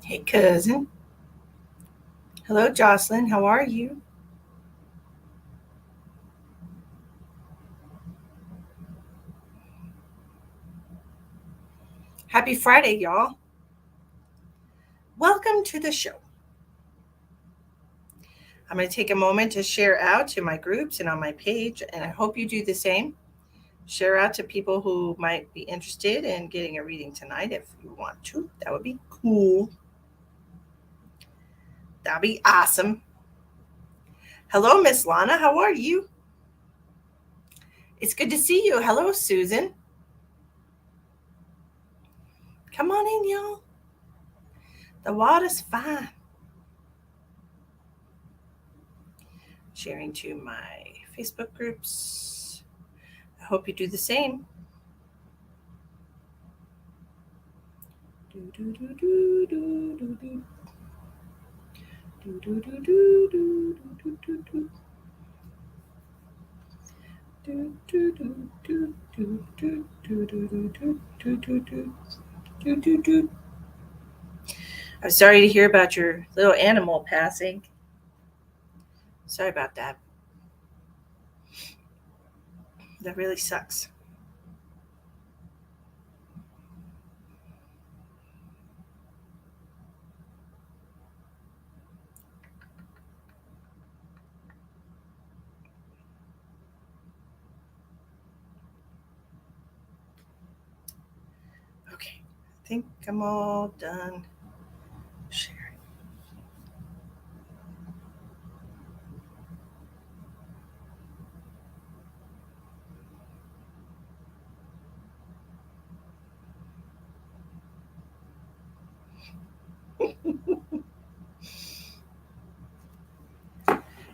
Hey, cousin. Hello, Jocelyn. How are you? Happy Friday, y'all. Welcome to the show. I'm going to take a moment to share out to my groups and on my page, and I hope you do the same. Share out to people who might be interested in getting a reading tonight if you want to. That would be cool. That'd be awesome. Hello, Miss Lana. How are you? It's good to see you. Hello, Susan. Come on in, y'all. The water's fine. Sharing to my Facebook groups. I hope you do the same. I'm sorry to hear about your little animal passing. Sorry about that. That really sucks. Okay, I think I'm all done sharing.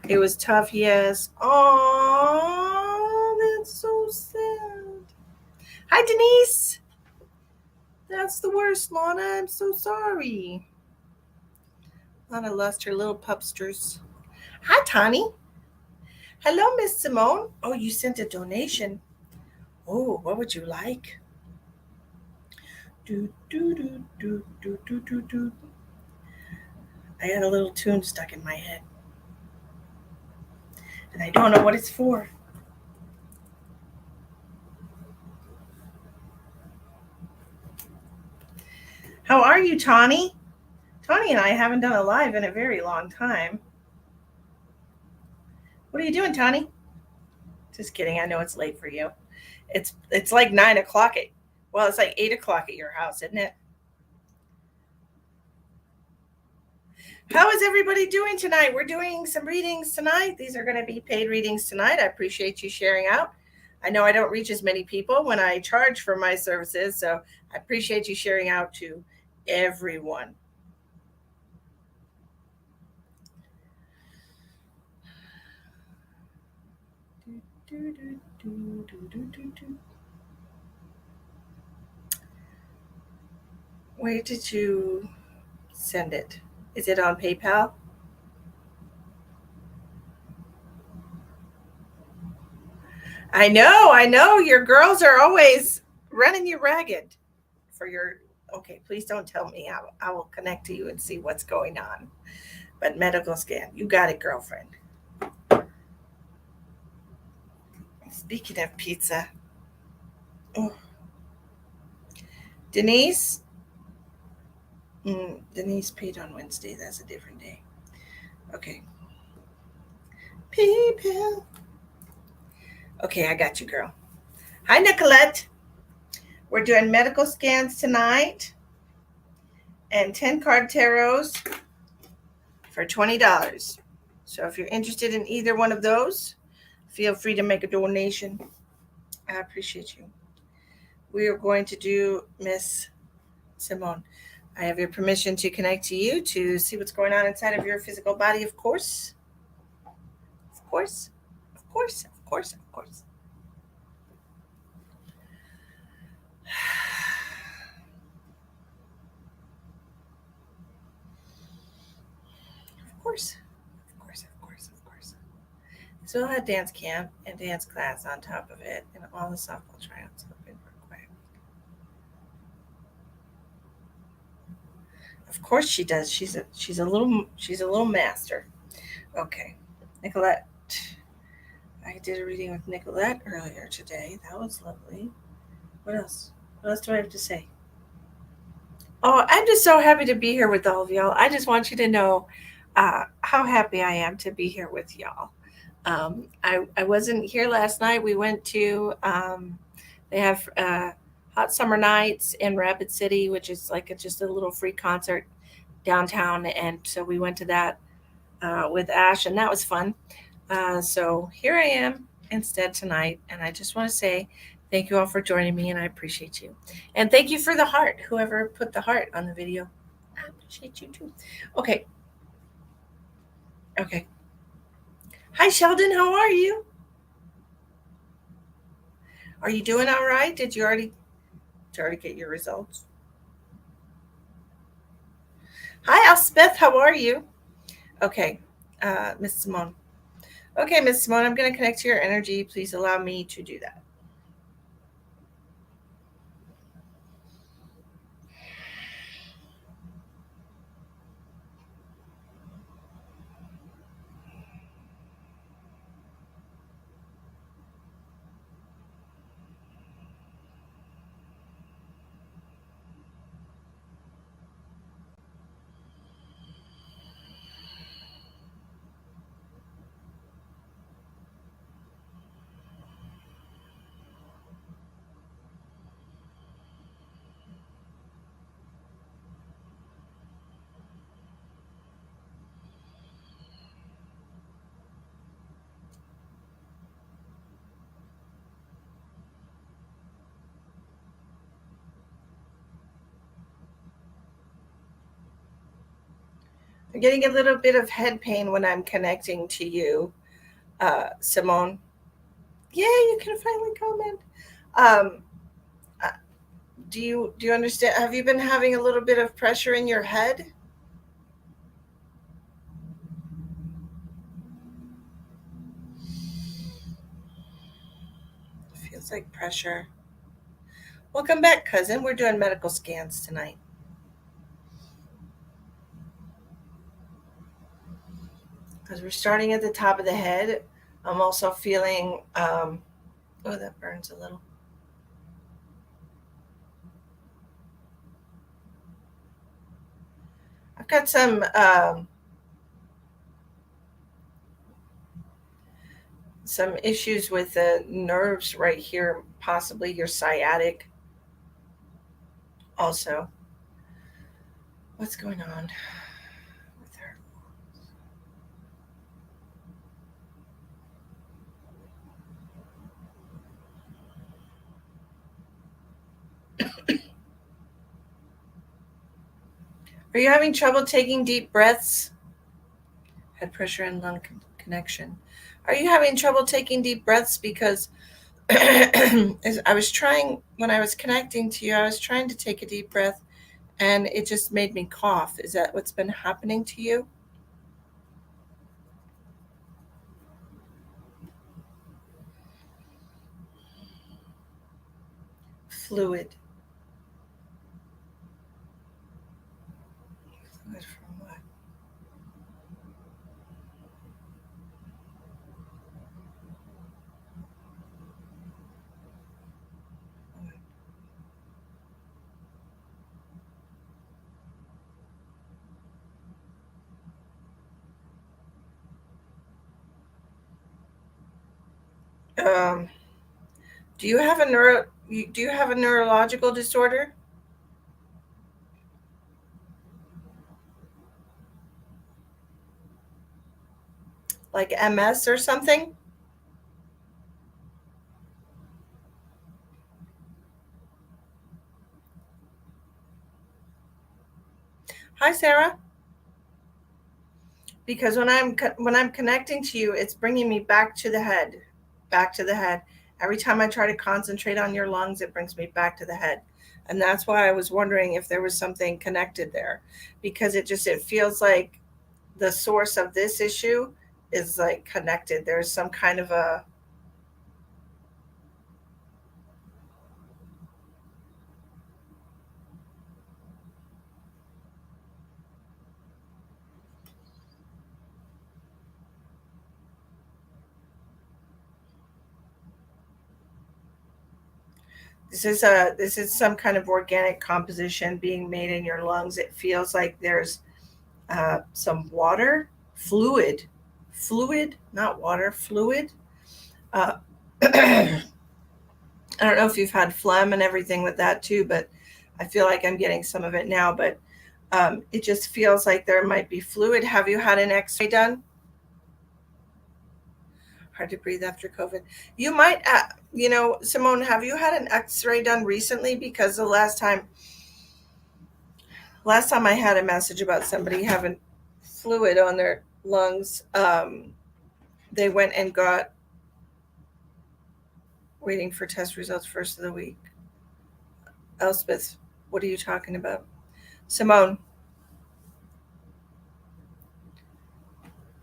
It was tough, yes. Oh, that's so sad. Hi, Denise. That's the worst, Lana. I'm so sorry. Lana lost her little pupsters. Hi, Tani. Hello, Miss Simone. Oh, you sent a donation. Oh, what would you like? Do, do, do, do, do, do, do, do. I had a little tune stuck in my head, and I don't know what it's for. How are you, Tawny? Tawny and I haven't done a live in a very long time. What are you doing, Tawny? Just kidding. I know it's late for you. It's like 9 o'clock well, it's like 8 o'clock at your house, isn't it? How is everybody doing tonight? We're doing some readings tonight. These are going to be paid readings tonight. I appreciate you sharing out. I know I don't reach as many people when I charge for my services, so I appreciate you sharing out to everyone. Where did you send it? Is it on PayPal? I know. Your girls are always running you ragged for your. Okay, please don't tell me. I will connect to you and see what's going on. But medical scan, you got it, girlfriend. Speaking of pizza, oh, Denise, Denise paid on Wednesday. That's a different day. Okay, PayPal. Okay, I got you, girl. Hi, Nicolette. We're doing medical scans tonight and 10 card tarots for $20. So if you're interested in either one of those, feel free to make a donation. I appreciate you. We are going to do Miss Simone. I have your permission to connect to you to see what's going on inside of your physical body, of course. Of course. Of course. Of course. Of course. Of course. Of course. Of course. Of course. So I had dance camp and dance class on top of it, and all the softball tryouts have been required. Of course she does. She's a little master. Okay, Nicolette. I did a reading with Nicolette earlier today. That was lovely. What else? What else do I have to say? Oh, I'm just so happy to be here with all of y'all. I just want you to know how happy I am to be here with y'all. I wasn't here last night. We went to, they have Hot Summer Nights in Rapid City, which is like just a little free concert downtown. And so we went to that with Ash, and that was fun. So here I am instead tonight, and I just want to say thank you all for joining me, and I appreciate you. And thank you for the heart, whoever put the heart on the video. I appreciate you too. Okay, okay. Hi, Sheldon. How are you? Are you doing all right? Did you already get your results? Hi, Elspeth. How are you? Okay, Miss Simone. Okay, Miss Simone, I'm going to connect to your energy. Please allow me to do that. I'm getting a little bit of head pain when I'm connecting to you, Simone. Yeah, you can finally comment. Um, uh, do you understand? Have you been having a little bit of pressure in your head? Feels like pressure. Welcome back, cousin. We're doing medical scans tonight because we're starting at the top of the head. I'm also feeling. Oh, that burns a little. I've got some issues with the nerves right here, possibly your sciatic. Also, what's going on with her? Are you having trouble taking deep breaths? Head pressure and lung connection. Are you having trouble taking deep breaths? Because as I was trying, when I was connecting to you, I was trying to take a deep breath and it just made me cough. Is that what's been happening to you? Fluid. Fluid from what? Um, do you have a neurological disorder like MS or something? Hi, Sarah. Because when I'm connecting to you, it's bringing me back to the head, back to the head. Every time I try to concentrate on your lungs, it brings me back to the head, and that's why I was wondering if there was something connected there, because it feels like the source of this issue is like connected. There's some kind of a This is some kind of organic composition being made in your lungs. It feels like there's some water, fluid, not water, fluid. Uh, I don't know if you've had phlegm and everything with that too, but I feel like I'm getting some of it now. But it just feels like there might be fluid. Have you had an X-ray done? Hard to breathe after COVID. You might, Simone, have you had an X-ray done recently? Because the last time I had a message about somebody having fluid on their lungs, they went and got waiting for test results first of the week. Elspeth, what are you talking about? Simone,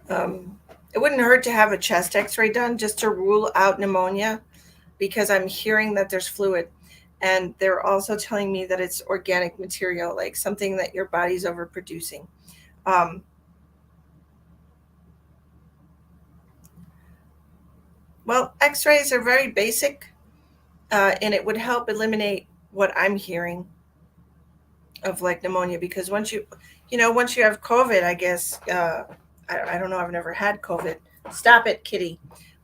um, it wouldn't hurt to have a chest X-ray done just to rule out pneumonia, because I'm hearing that there's fluid, and they're also telling me that it's organic material, like something that your body's overproducing. Um, well, X-rays are very basic, and it would help eliminate what I'm hearing of like pneumonia, because once you have COVID, I guess, I don't know, I've never had COVID. Stop it, kitty.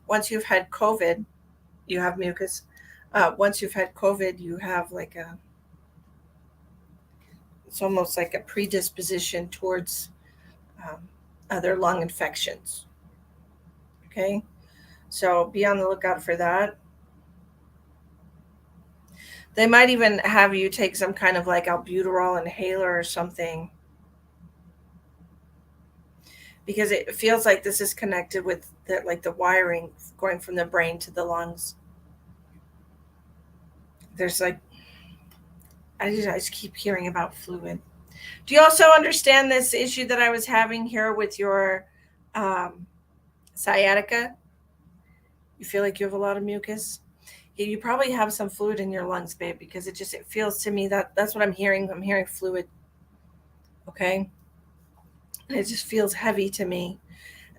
Once you've had COVID, you have mucus. Once you've had COVID, you have like it's almost like a predisposition towards um, other lung infections. Okay, so be on the lookout for that. They might even have you take some kind of like albuterol inhaler or something, because it feels like this is connected with the wiring going from the brain to the lungs. There's like I just keep hearing about fluid. Do you also understand this issue that I was having here with your um, sciatica? You feel like you have a lot of mucus. Yeah, you probably have some fluid in your lungs, babe, because it feels to me that that's what I'm hearing. I'm hearing fluid. Okay, and it just feels heavy to me,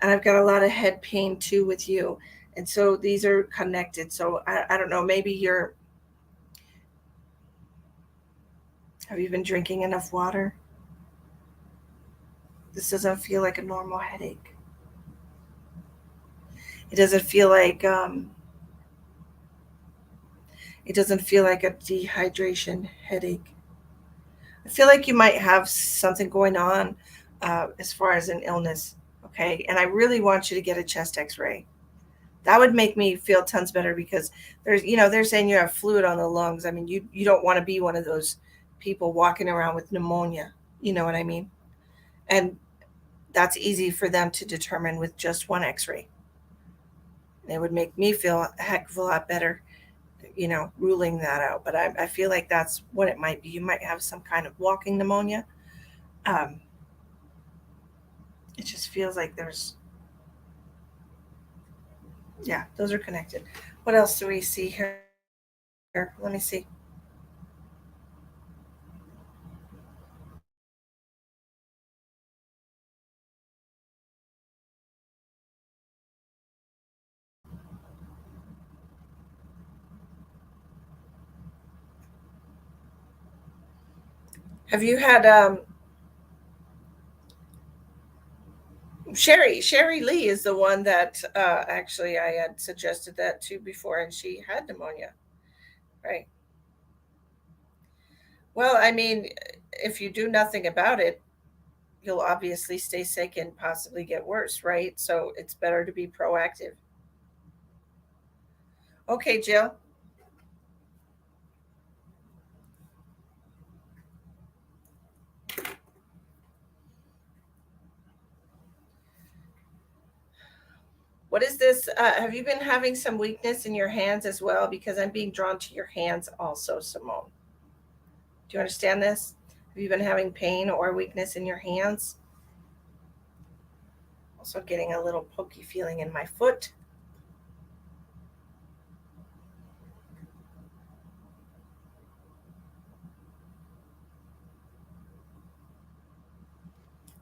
and I've got a lot of head pain too with you, and so these are connected. So I don't know. Maybe you're. Have you been drinking enough water? This doesn't feel like a normal headache. It doesn't feel like it doesn't feel like a dehydration headache. I feel like you might have something going on as far as an illness. Okay, and I really want you to get a chest X-ray. That would make me feel tons better, because they're saying you have fluid on the lungs. I mean, you don't want to be one of those people walking around with pneumonia. You know what I mean? And that's easy for them to determine with just one X-ray. It would make me feel a heck of a lot better, ruling that out. But I feel like that's what it might be. You might have some kind of walking pneumonia. Um, it just feels like yeah, those are connected. What else do we see here? Let me see. Have you had Sherry Lee is the one that actually I had suggested that to before, and she had pneumonia, right? Well, I mean, if you do nothing about it, you'll obviously stay sick and possibly get worse, right? So it's better to be proactive. Okay, Jill. What is this? Have you been having some weakness in your hands as well? Because I'm being drawn to your hands also, Simone. Do you understand this? Have you been having pain or weakness in your hands? Also getting a little pokey feeling in my foot.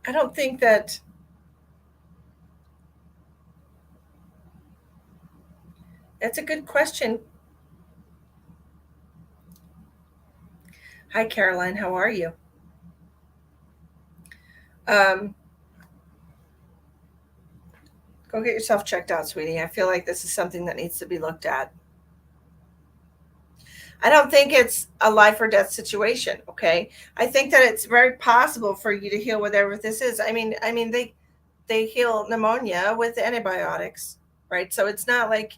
I don't think that that's a good question. Hi, Caroline. How are you? Um, Go get yourself checked out, sweetie. I feel like this is something that needs to be looked at. I don't think it's a life or death situation. Okay, I think that it's very possible for you to heal whatever this is. I mean, they heal pneumonia with antibiotics, right? So it's not like.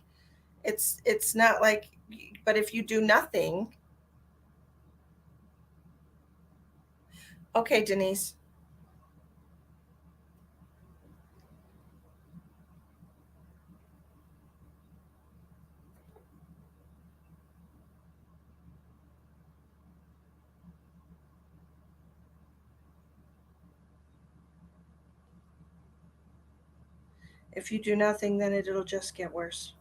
But if you do nothing, okay, Denise. If you do nothing, then it'll just get worse.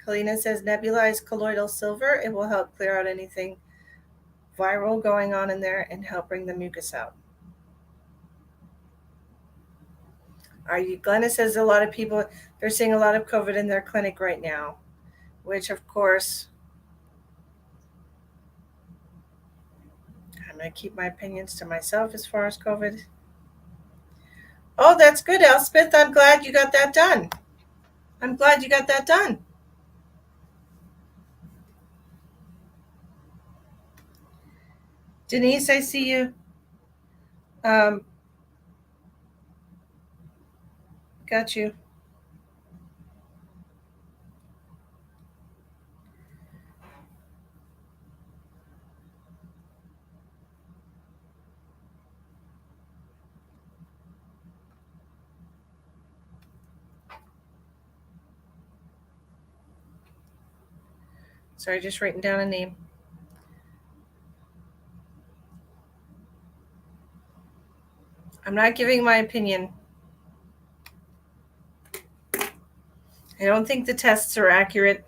Kalina says nebulized colloidal silver. It will help clear out anything viral going on in there and help bring the mucus out. Are you? Glenna says a lot of people, they're seeing a lot of COVID in their clinic right now, which of course, I'm going to keep my opinions to myself as far as COVID. Oh, that's good, Elspeth. I'm glad you got that done. I'm glad you got that done. Denise, I see you. Um, got you. Sorry, just writing down a name. I'm not giving my opinion. I don't think the tests are accurate.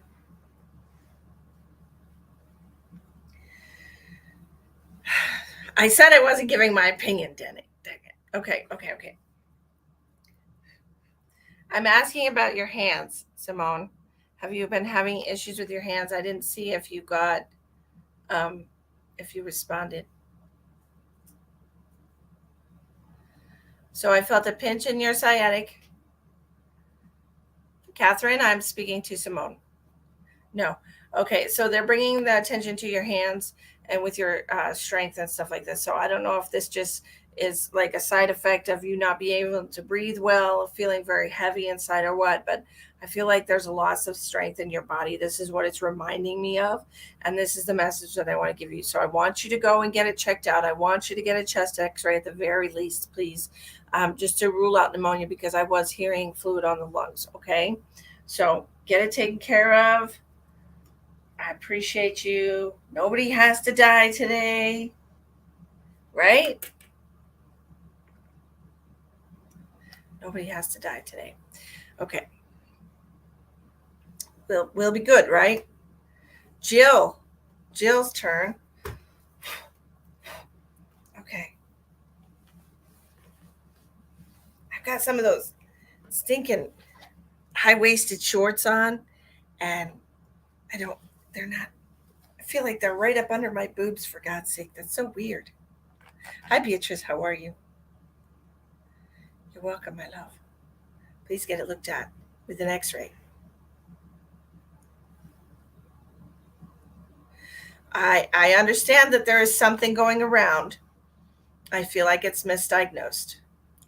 I said I wasn't giving my opinion, Denny. Okay, okay, okay. I'm asking about your hands, Simone. Have you been having issues with your hands? I didn't see if you got, um, if you responded. So I felt a pinch in your sciatic. Catherine, I'm speaking to Simone. No. Okay, so they're bringing the attention to your hands and with your strength and stuff like this. So I don't know if this just is like a side effect of you not being able to breathe well, feeling very heavy inside or what, but I feel like there's a loss of strength in your body. This is what it's reminding me of. And this is the message that I want to give you. So I want you to go and get it checked out. I want you to get a chest x ray at the very least, please, just to rule out pneumonia because I was hearing fluid on the lungs. Okay. So get it taken care of. I appreciate you. Nobody has to die today, right? Nobody has to die today. Okay. We'll be good, right? Jill. Jill's turn. Okay. I've got some of those stinking high-waisted shorts on and I don't they're not I feel like they're right up under my boobs for God's sake. That's so weird. Hi Beatrice, how are you? You're welcome, my love. Please get it looked at with an x-ray. I understand that there is something going around. I feel like it's misdiagnosed.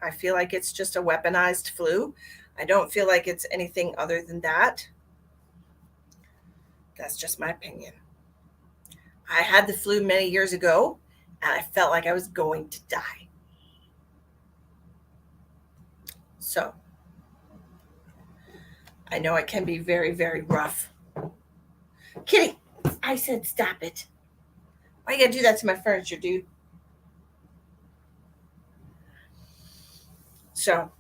I feel like it's just a weaponized flu. I don't feel like it's anything other than that. That's just my opinion. I had the flu many years ago and I felt like I was going to die. So I know it can be very, very rough. Kitty, I said stop it. Why you gotta do that to my furniture, dude? So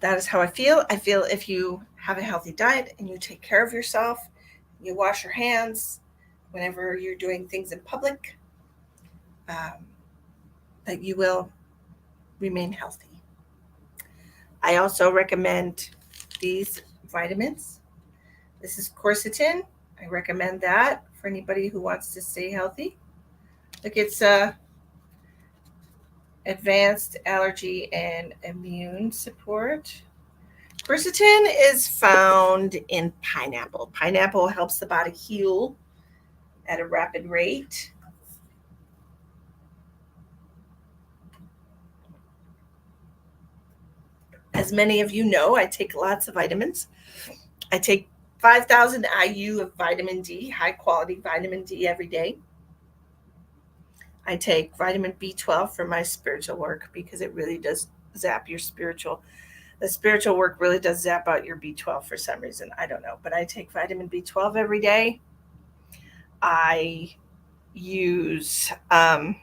that is how I feel. I feel if you have a healthy diet and you take care of yourself, you wash your hands whenever you're doing things in public, um, that you will remain healthy. I also recommend these vitamins. This is quercetin. I recommend that for anybody who wants to stay healthy. Look, it's advanced allergy and immune support. Quercetin is found in pineapple. Pineapple helps the body heal at a rapid rate. As many of you know, I take lots of vitamins. I take 5,000 IU of vitamin D, high quality vitamin D every day. I take vitamin B12 for my spiritual work because it really does zap your spiritual. The spiritual work really does zap out your B12 for some reason. I don't know. But I take vitamin B12 every day. I use a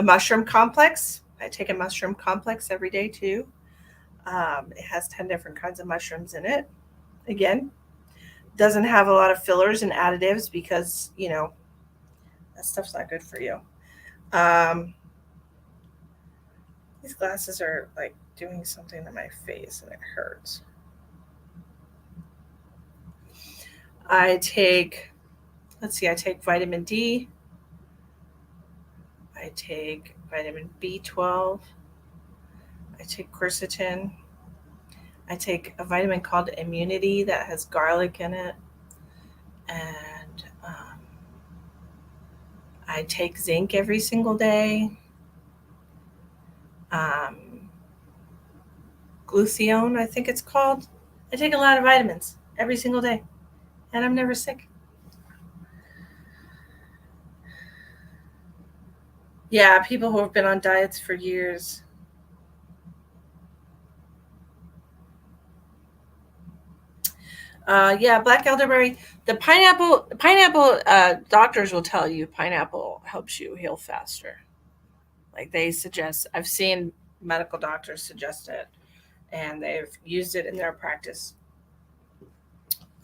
mushroom complex. I take a mushroom complex every day too. It has 10 different kinds of mushrooms in it. Again, doesn't have a lot of fillers and additives because, that stuff's not good for you. Um, these glasses are like doing something to my face and it hurts. I take, I take vitamin D. I take vitamin B12. I take quercetin. I take a vitamin called Immunity that has garlic in it. And I take zinc every single day. Um, Glutathione, I think it's called. I take a lot of vitamins every single day, and I'm never sick. Yeah, people who have been on diets for years. Yeah, black elderberry. The pineapple. Doctors will tell you pineapple helps you heal faster. Like they suggest. I've seen medical doctors suggest it, and they've used it in their practice.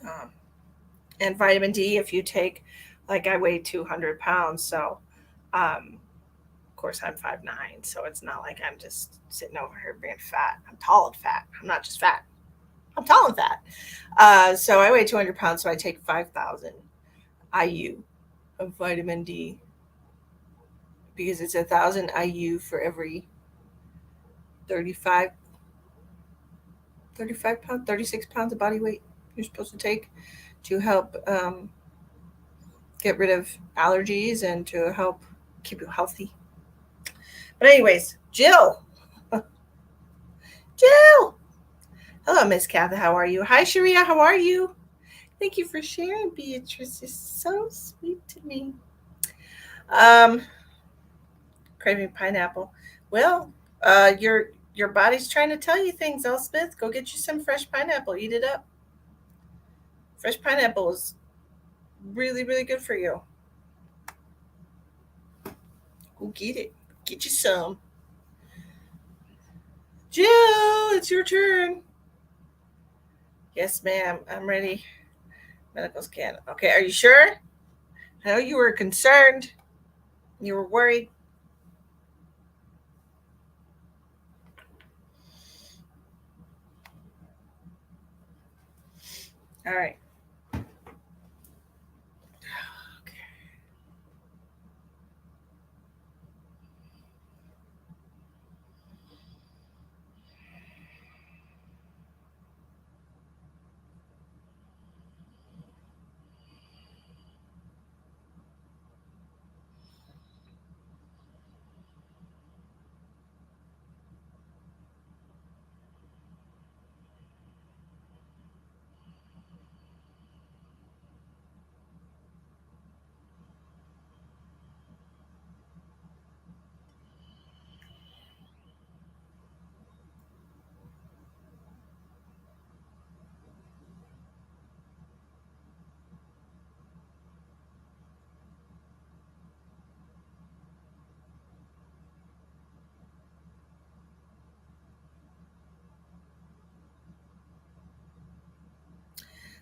Um, and vitamin D, if you take, like I weigh 200 pounds, so of course I'm 5'9", so it's not like I'm just sitting over here being fat. I'm tall and fat. I'm not just fat. I'm tall and fat. So I weigh 200 pounds, so I take 5,000 IU of vitamin D because it's 1,000 IU for every 35, 35 pounds, 36 pounds of body weight you're supposed to take to help get rid of allergies and to help keep you healthy. But anyways, Jill. Jill. Hello, Miss Kathy. How are you? Hi, Sharia. How are you? Thank you for sharing, Beatrice. It's so sweet to me. Um, Craving pineapple. Well, your body's trying to tell you things, Elspeth. Go get you some fresh pineapple. Eat it up. Fresh pineapple is really, really good for you. Go get it. Get you some. Jill, it's your turn. Yes, ma'am. I'm ready. Medical scan. Okay, are you sure? I know you were concerned. You were worried. All right.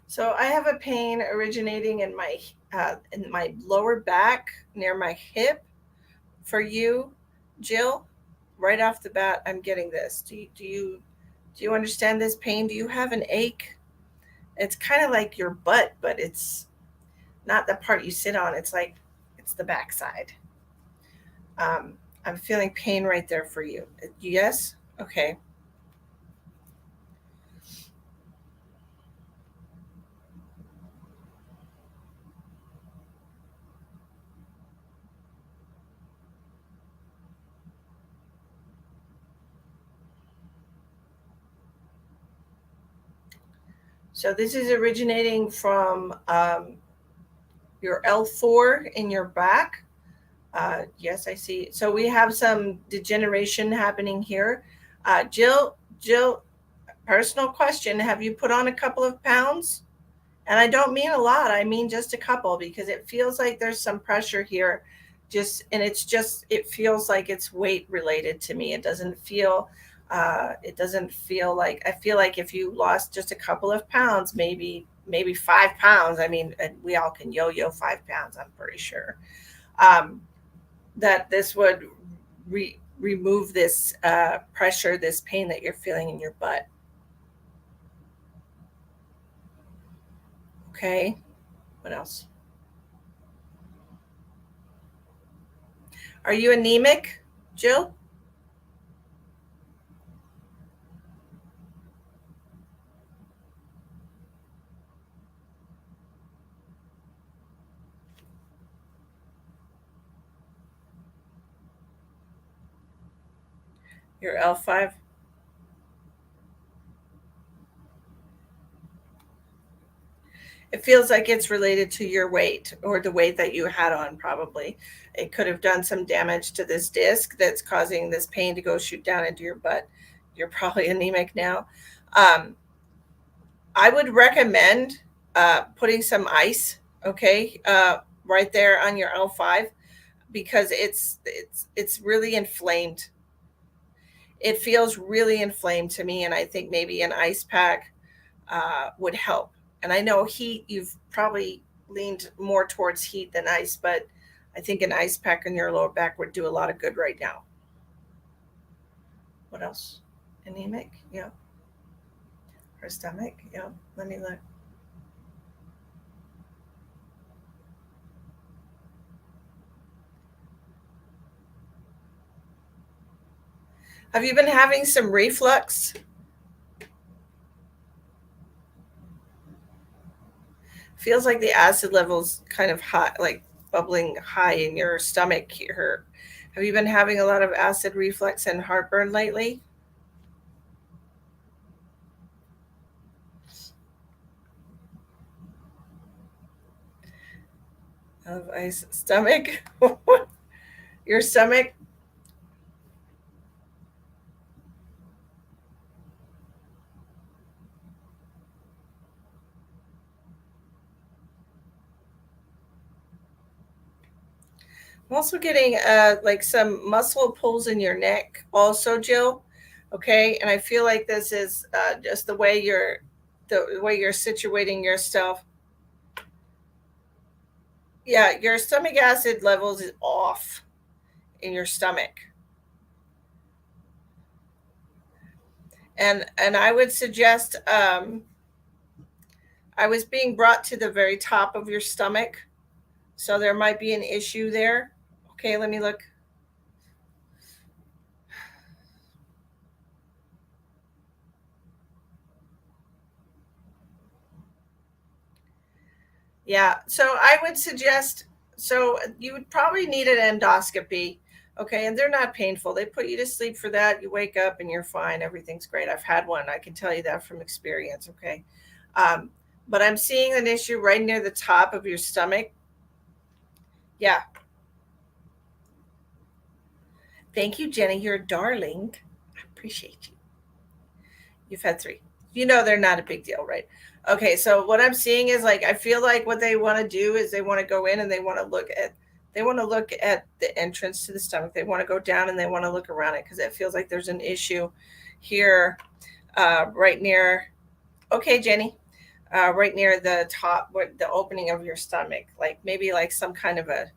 So I have a pain originating in my lower back near my hip, for you, Jill? Right off the bat, I'm getting this. Do you understand this pain? Do you have an ache? It's kind of like your butt, but it's not the part you sit on. It's like it's the backside. Um, I'm feeling pain right there for you. Yes? Okay. So this is originating from your L4 in your back. Yes, I see. So we have some degeneration happening here. Jill, personal question. Have you put on a couple of pounds? And I don't mean a lot. I mean just a couple because it feels like there's some pressure here. It feels like it's weight related to me. It doesn't feel like, I feel like if you lost just a couple of pounds, maybe 5 pounds. I mean, we all can yo-yo 5 pounds, I'm pretty sure. Um, that this would remove this pressure, this pain that you're feeling in your butt. Okay. What else? Are you anemic, Jill? You're L5. It feels like it's related to your weight or the weight that you had on, probably. It could have done some damage to this disc that's causing this pain to go shoot down into your butt. You're probably anemic now. Um, I would recommend putting some ice, okay, right there on your L5 because it's really inflamed. It feels really inflamed to me, and I think maybe an ice pack would help. And I know heat, you've probably leaned more towards heat than ice, but I think an ice pack on your lower back would do a lot of good right now. What else? Anemic? Yeah. Her stomach? Yeah. Let me look. Have you been having some reflux? Feels like the acid levels kind of high, like bubbling high in your stomach here. Have you been having a lot of acid reflux and heartburn lately? Of ice stomach? Your stomach? I'm also getting like some muscle pulls in your neck, also, Jill. Okay, and I feel like this is just the way you're situating yourself. Yeah, your stomach acid levels is off in your stomach, and I would suggest. I was being brought to the very top of your stomach, so there might be an issue there. Okay, let me look. Yeah, so I would suggest, so you would probably need an endoscopy. Okay, and they're not painful. They put you to sleep for that. You wake up and you're fine. Everything's great. I've had one. I can tell you that from experience. Okay. Um, but I'm seeing an issue right near the top of your stomach. Yeah. Thank you, Jenny. You're a darling. I appreciate you. You've had three. You know they're not a big deal, right? Okay, so what I'm seeing is like I feel like what they want to do is they want to go in and they want to look at the entrance to the stomach. They want to go down and they want to look around it because it feels like there's an issue here, right near. Okay, Jenny, right near the top, the opening of your stomach, like maybe like some kind of a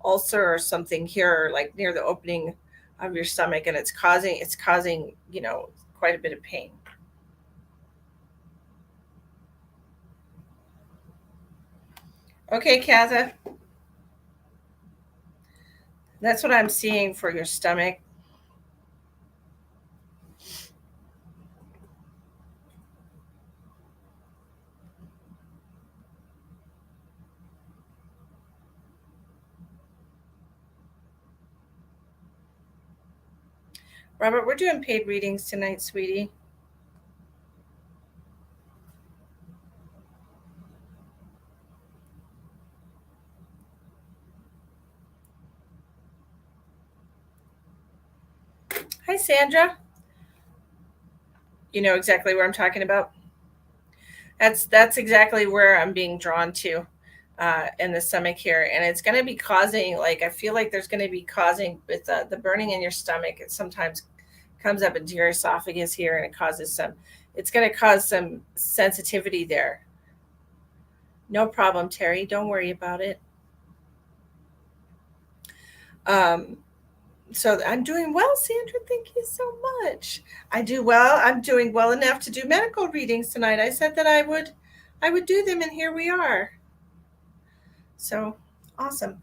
ulcer or something here, like near the opening of your stomach, and it's causing quite a bit of pain. Okay, Katha, that's what I'm seeing for your stomach. Robert, we're doing paid readings tonight, sweetie. Hi, Sandra. You know exactly what I'm talking about. That's exactly where I'm being drawn to, in the stomach here, and it's going to be causing, like, I feel like there's going to be causing with the burning in your stomach. It sometimes comes up into your esophagus here, and it's going to cause some sensitivity there. No problem, Terry. Don't worry about it. Um, so I'm doing well, Sandra. Thank you so much. I do well. I'm doing well enough to do medical readings tonight. I said that I would do them, and here we are. So awesome.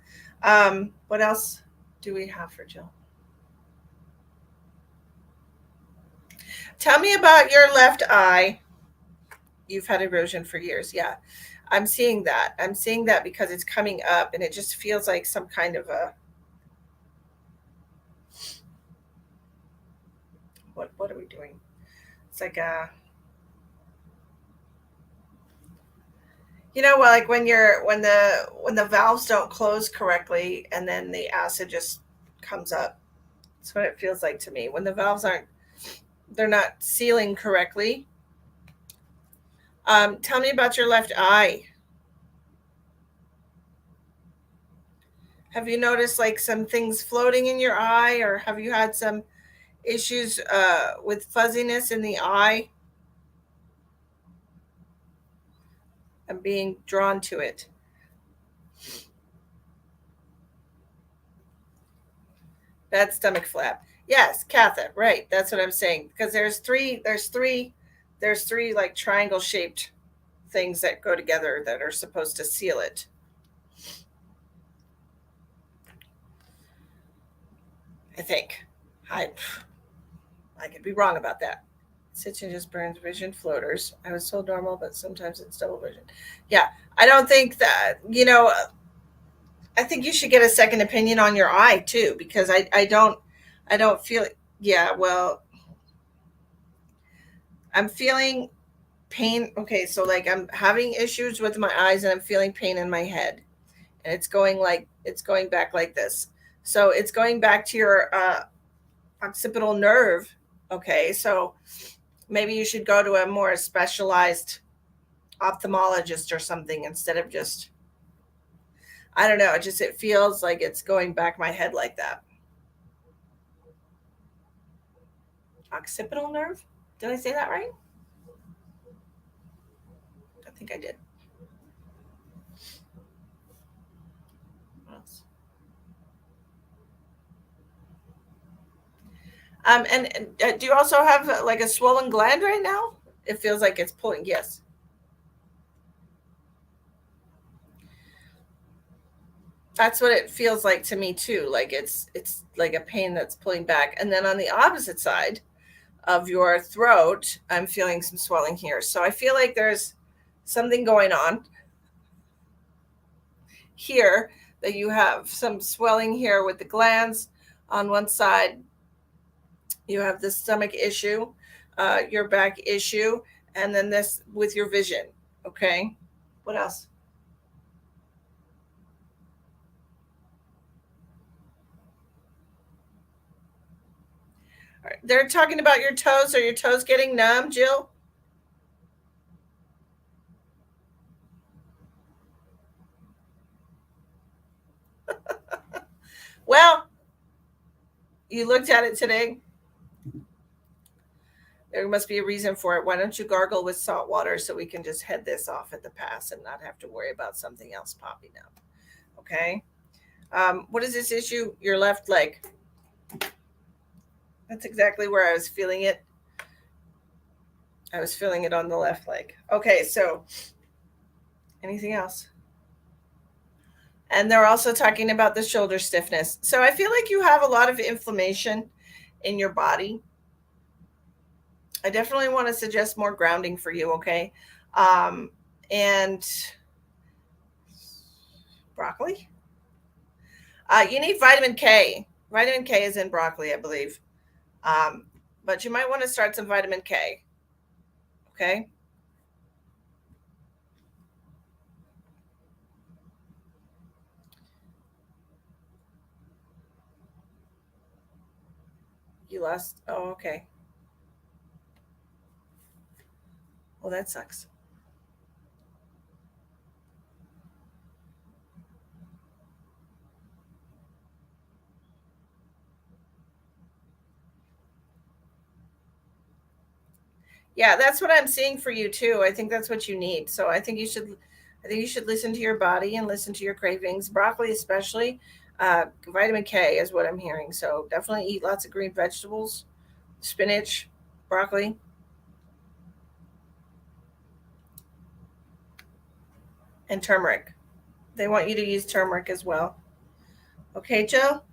What else do we have for Jill? Tell me about your left eye. You've had erosion for years. Yeah. I'm seeing that. I'm seeing that because it's coming up and it just feels like some kind of a, what are we doing? It's like a, well, like when the valves don't close correctly and then the acid just comes up. That's what it feels like to me. When the valves aren't, they're not sealing correctly. Tell me about your left eye. Have you noticed like some things floating in your eye, or have you had some issues with fuzziness in the eye? I'm being drawn to it. Bad stomach flap. Yes, Katha, right. That's what I'm saying. Because there's three like triangle shaped things that go together that are supposed to seal it. I think. I I could be wrong about that. Stitching just burns vision floaters. I was told normal, but sometimes it's double vision. Yeah, I don't think that, I think you should get a second opinion on your eye too, because I don't feel it. Yeah, well, I'm feeling pain. Okay, so like I'm having issues with my eyes and I'm feeling pain in my head. And it's going back like this. So it's going back to your occipital nerve. Okay, so maybe you should go to a more specialized ophthalmologist or something instead of just, I don't know, it feels like it's going back my head like that. Occipital nerve? Did I say that right? I think I did. What else? And do you also have like a swollen gland right now? It feels like it's pulling. Yes. That's what it feels like to me too. Like it's like a pain that's pulling back. And then on the opposite side of your throat, I'm feeling some swelling here. So I feel like there's something going on here, that you have some swelling here with the glands on one side. You have the stomach issue, your back issue, and then this with your vision. Okay. What else? All right. They're talking about your toes. Are your toes getting numb, Jill? Well, you looked at it today. There must be a reason for it. Why don't you gargle with salt water so we can just head this off at the pass and not have to worry about something else popping up? Okay. What is this issue? Your left leg. That's exactly where I was feeling it. I was feeling it on the left leg. Okay, so anything else? And they're also talking about the shoulder stiffness. So I feel like you have a lot of inflammation in your body. I definitely want to suggest more grounding for you, okay? And broccoli. You need vitamin K. Vitamin K is in broccoli, I believe. But you might want to start some vitamin K. Okay. You lost. Oh, okay. Well, that sucks. Yeah, that's what I'm seeing for you too. I think that's what you need. So I think you should listen to your body and listen to your cravings. Broccoli especially. Vitamin K is what I'm hearing. So definitely eat lots of green vegetables, spinach, broccoli, and turmeric. They want you to use turmeric as well. Okay, Jill?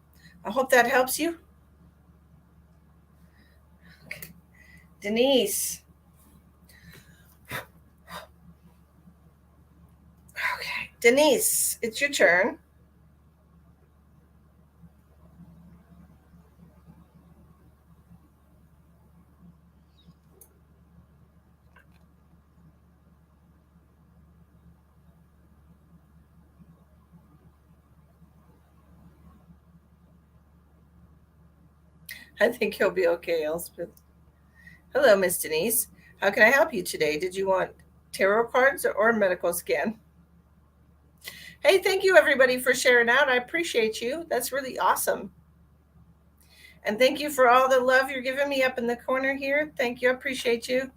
I hope that helps you. Denise. Okay. Denise, it's your turn. I think you'll be okay, Elspeth. Hello, Miss Denise. How can I help you today? Did you want tarot cards or a medical scan? Hey, thank you everybody for sharing out. I appreciate you. That's really awesome. And thank you for all the love you're giving me up in the corner here. Thank you. I appreciate you.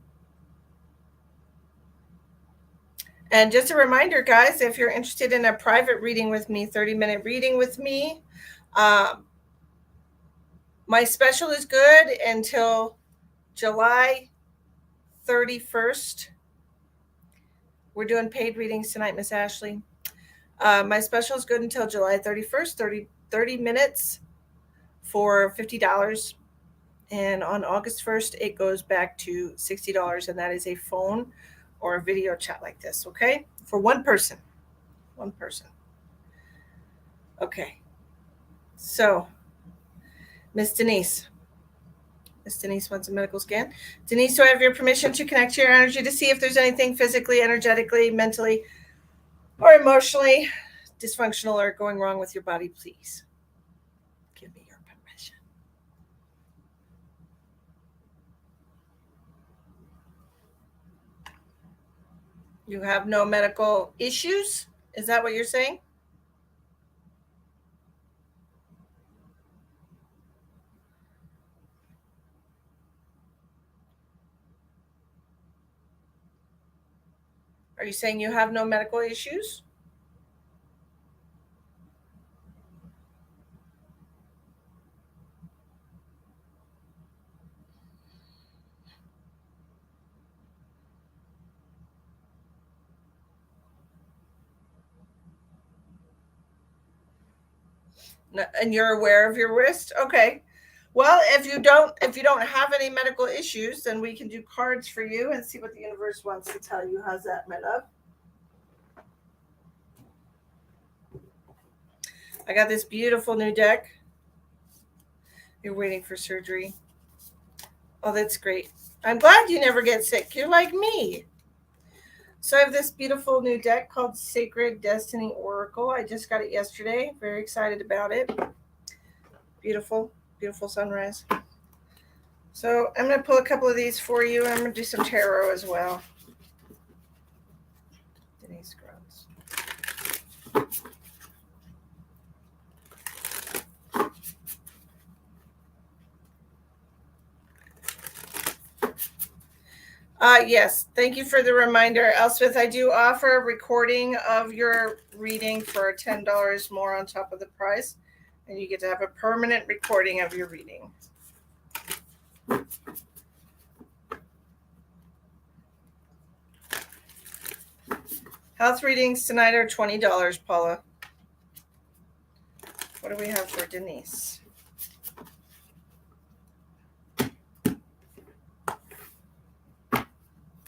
And just a reminder, guys, if you're interested in a private reading with me, 30-minute reading with me, um, my special is good until July 31st. We're doing paid readings tonight, Miss Ashley. My special is good until July 31st, 30 minutes for $50. And on August 1st, it goes back to $60. And that is a phone or a video chat like this, okay? For one person. One person. Okay. So, Miss Denise. Miss Denise wants a medical scan. Denise, do I have your permission to connect to your energy to see if there's anything physically, energetically, mentally, or emotionally dysfunctional or going wrong with your body, please? Give me your permission. You have no medical issues? Is that what you're saying? Are you saying you have no medical issues? No, and you're aware of your wrist? Okay. Well, if you don't have any medical issues, then we can do cards for you and see what the universe wants to tell you. How's that, my love? I got this beautiful new deck. You're waiting for surgery. Oh, that's great. I'm glad you never get sick. You're like me. So I have this beautiful new deck called Sacred Destiny Oracle. I just got it yesterday. Very excited about it. Beautiful, beautiful sunrise. So I'm going to pull a couple of these for you. I'm going to do some tarot as well. Denise Gross. Yes, thank you for the reminder, Elspeth. I do offer a recording of your reading for $10 more on top of the price, and you get to have a permanent recording of your reading. Health readings tonight are $20, Paula. What do we have for Denise?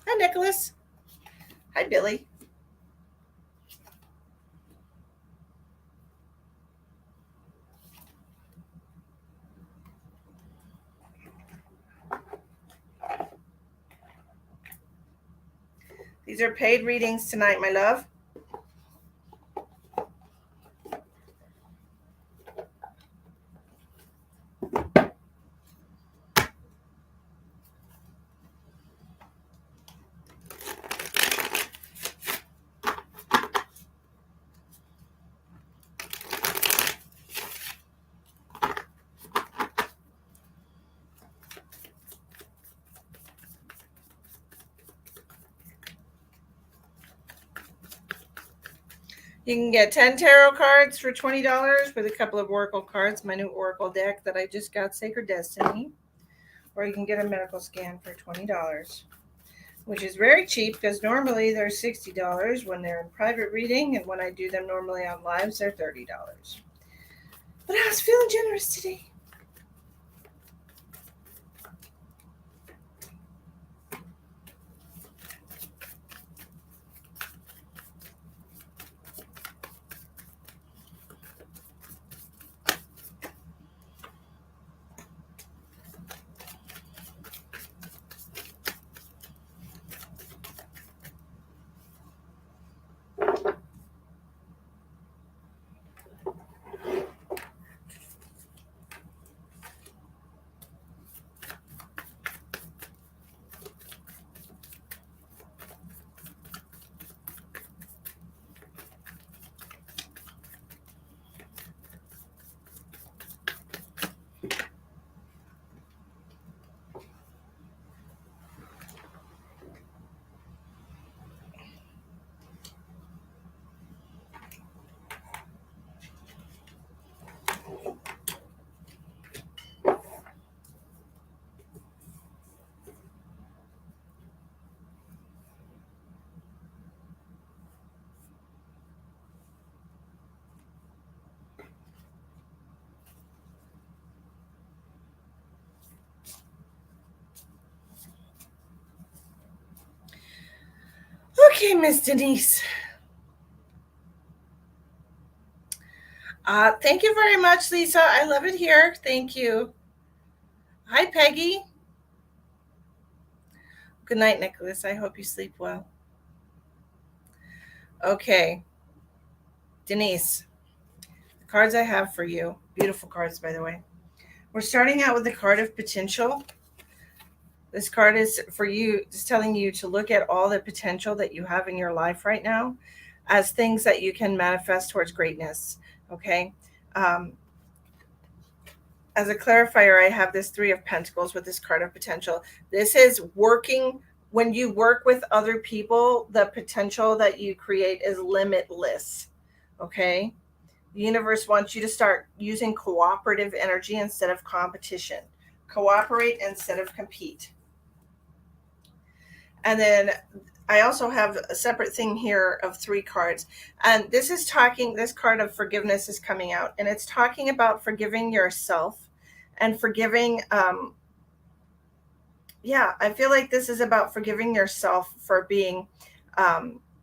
Hi, Nicholas. Hi, Billy. These are paid readings tonight, my love. You can get 10 tarot cards for $20 with a couple of oracle cards, my new oracle deck that I just got, Sacred Destiny. Or you can get a medical scan for $20, which is very cheap because normally they're $60 when they're in private reading, and when I do them normally on lives, they're $30. But I was feeling generous today. Okay, Miss Denise. Thank you very much, Lisa. I love it here. Thank you. Hi, Peggy. Good night, Nicholas. I hope you sleep well. Okay, Denise, the cards I have for you, beautiful cards, by the way. We're starting out with the card of potential. This card is for you, just telling you to look at all the potential that you have in your life right now as things that you can manifest towards greatness. Okay. As a clarifier, I have this Three of Pentacles with this card of potential. This is working. When you work with other people, the potential that you create is limitless. Okay. The universe wants you to start using cooperative energy instead of competition. Cooperate instead of compete. And then I also have a separate thing here of 3 cards. And this is talking, this card of forgiveness is coming out. And it's talking about forgiving yourself and forgiving. I feel like this is about forgiving yourself for being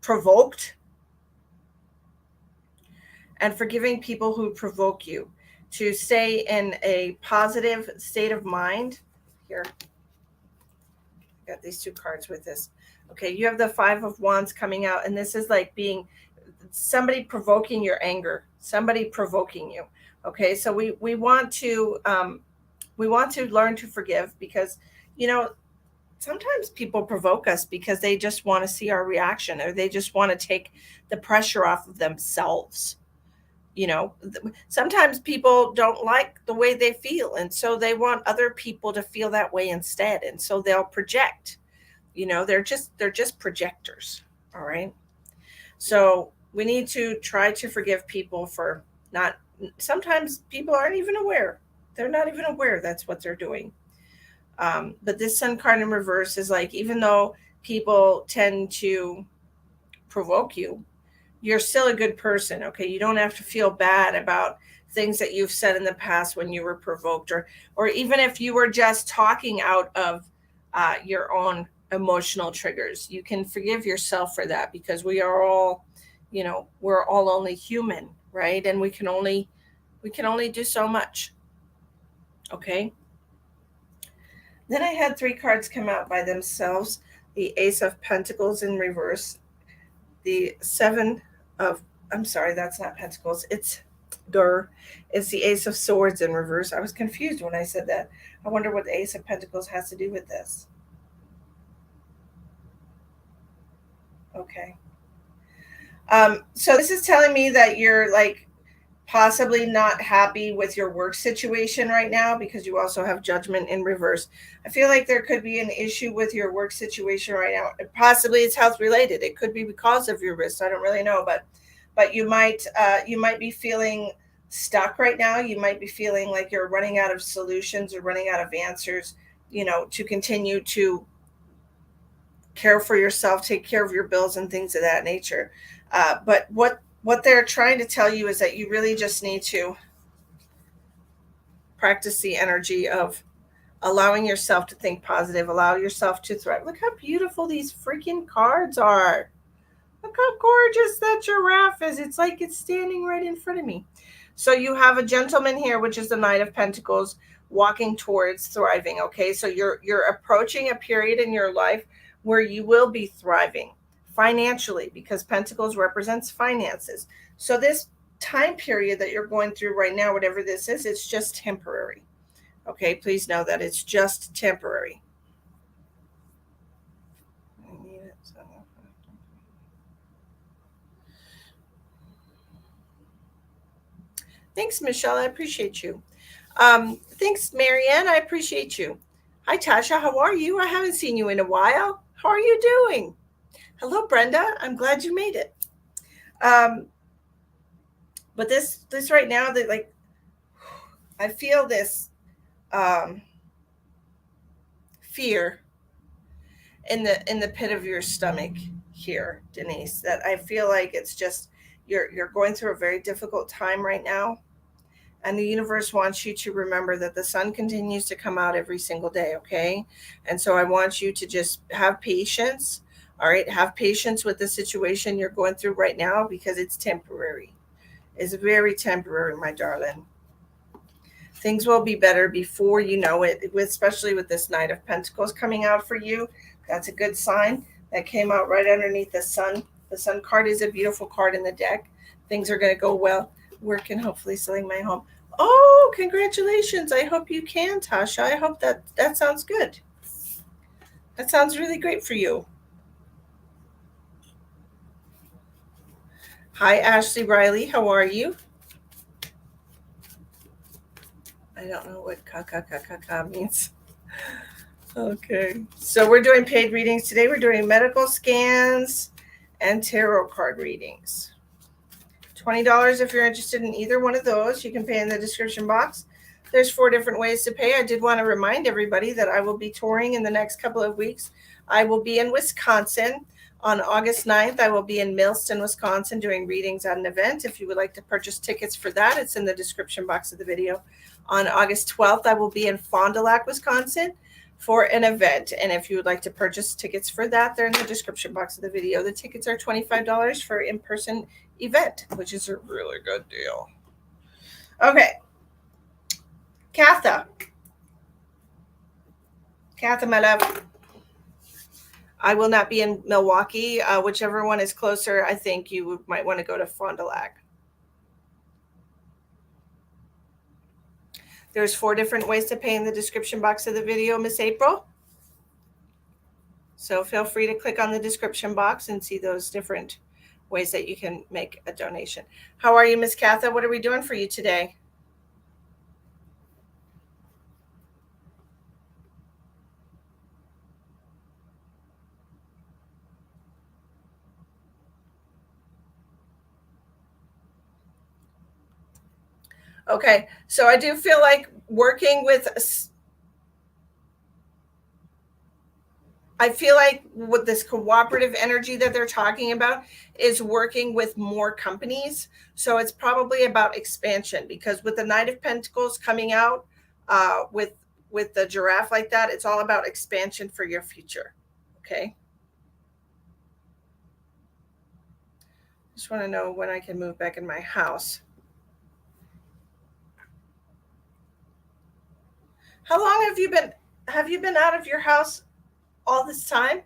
provoked and forgiving people who provoke you, to stay in a positive state of mind. Here, I got these 2 cards with this. Okay, you have the 5 of Wands coming out, and this is like being somebody provoking your anger, somebody provoking you. Okay, so we want to learn to forgive, because sometimes people provoke us because they just want to see our reaction, or they just want to take the pressure off of themselves. Sometimes people don't like the way they feel, and so they want other people to feel that way instead, and so they'll project. They're just projectors. All right. So we need to try to forgive people for not, sometimes people aren't even aware. They're not even aware that's what they're doing. But this Sun card in reverse is like, even though people tend to provoke you, you're still a good person. Okay. You don't have to feel bad about things that you've said in the past when you were provoked, or even if you were just talking out of your own emotional triggers. You can forgive yourself for that, because we are all, we're all only human, right? And we can only do so much. Okay. Then I had three cards come out by themselves: the Ace of Pentacles in reverse, the Seven of, I'm sorry, that's not Pentacles. It's the Ace of Swords in reverse. I was confused when I said that. I wonder what the Ace of Pentacles has to do with this. Okay. So this is telling me that you're like possibly not happy with your work situation right now, because you also have Judgment in reverse. I feel like there could be an issue with your work situation right now. Possibly it's health related. It could be because of your wrist. I don't really know, but you might be feeling stuck right now. You might be feeling like you're running out of solutions or running out of answers, to continue to care for yourself, take care of your bills and things of that nature. But what they're trying to tell you is that you really just need to practice the energy of allowing yourself to think positive, allow yourself to thrive. Look how beautiful these freaking cards are. Look how gorgeous that giraffe is. It's like it's standing right in front of me. So you have a gentleman here, which is the Knight of Pentacles, walking towards thriving. Okay, so you're approaching a period in your life where you will be thriving financially, because Pentacles represents finances. So this time period that you're going through right now, whatever this is, it's just temporary. Okay, please know that it's just temporary. Thanks, Michelle. I appreciate you. Thanks, Marianne. I appreciate you. Hi, Tasha. How are you? I haven't seen you in a while. How are you doing? Hello, Brenda. I'm glad you made it. But this right now, that like, I feel this fear in the pit of your stomach here, Denise. That I feel like it's just you're going through a very difficult time right now. And the universe wants you to remember that the sun continues to come out every single day, okay? And so I want you to just have patience, all right? Have patience with the situation you're going through right now, because it's temporary. It's very temporary, my darling. Things will be better before you know it, especially with this Knight of Pentacles coming out for you. That's a good sign. That came out right underneath the sun. The sun card is a beautiful card in the deck. Things are going to go well. Working, hopefully selling my home. Oh, congratulations. I hope you can, Tasha. I hope that sounds good. That sounds really great for you. Hi, Ashley Riley. How are you? I don't know what ka means. Okay. So we're doing paid readings today. We're doing medical scans and tarot card readings. $20 if you're interested in either one of those. You can pay in the description box. There's 4 different ways to pay. I did want to remind everybody that I will be touring in the next couple of weeks. I will be in Wisconsin on August 9th. I will be in Millston, Wisconsin, doing readings at an event. If you would like to purchase tickets for that, it's in the description box of the video. On August 12th, I will be in Fond du Lac, Wisconsin, for an event. And if you would like to purchase tickets for that, they're in the description box of the video. The tickets are $25 for in-person event, which is a really good deal. Okay. Katha, my love. I will not be in Milwaukee. Whichever one is closer, I think you might want to go to Fond du Lac. There's 4 different ways to pay in the description box of the video, Miss April. So feel free to click on the description box and see those different ways that you can make a donation. How are you, Miss Katha? What are we doing for you today? Okay, so I do feel like working with, I feel like with this cooperative energy that they're talking about is working with more companies. So it's probably about expansion, because with the Knight of Pentacles coming out, with the giraffe like that, it's all about expansion for your future. Okay. Just want to know when I can move back in my house. How long have you been out of your house all this time?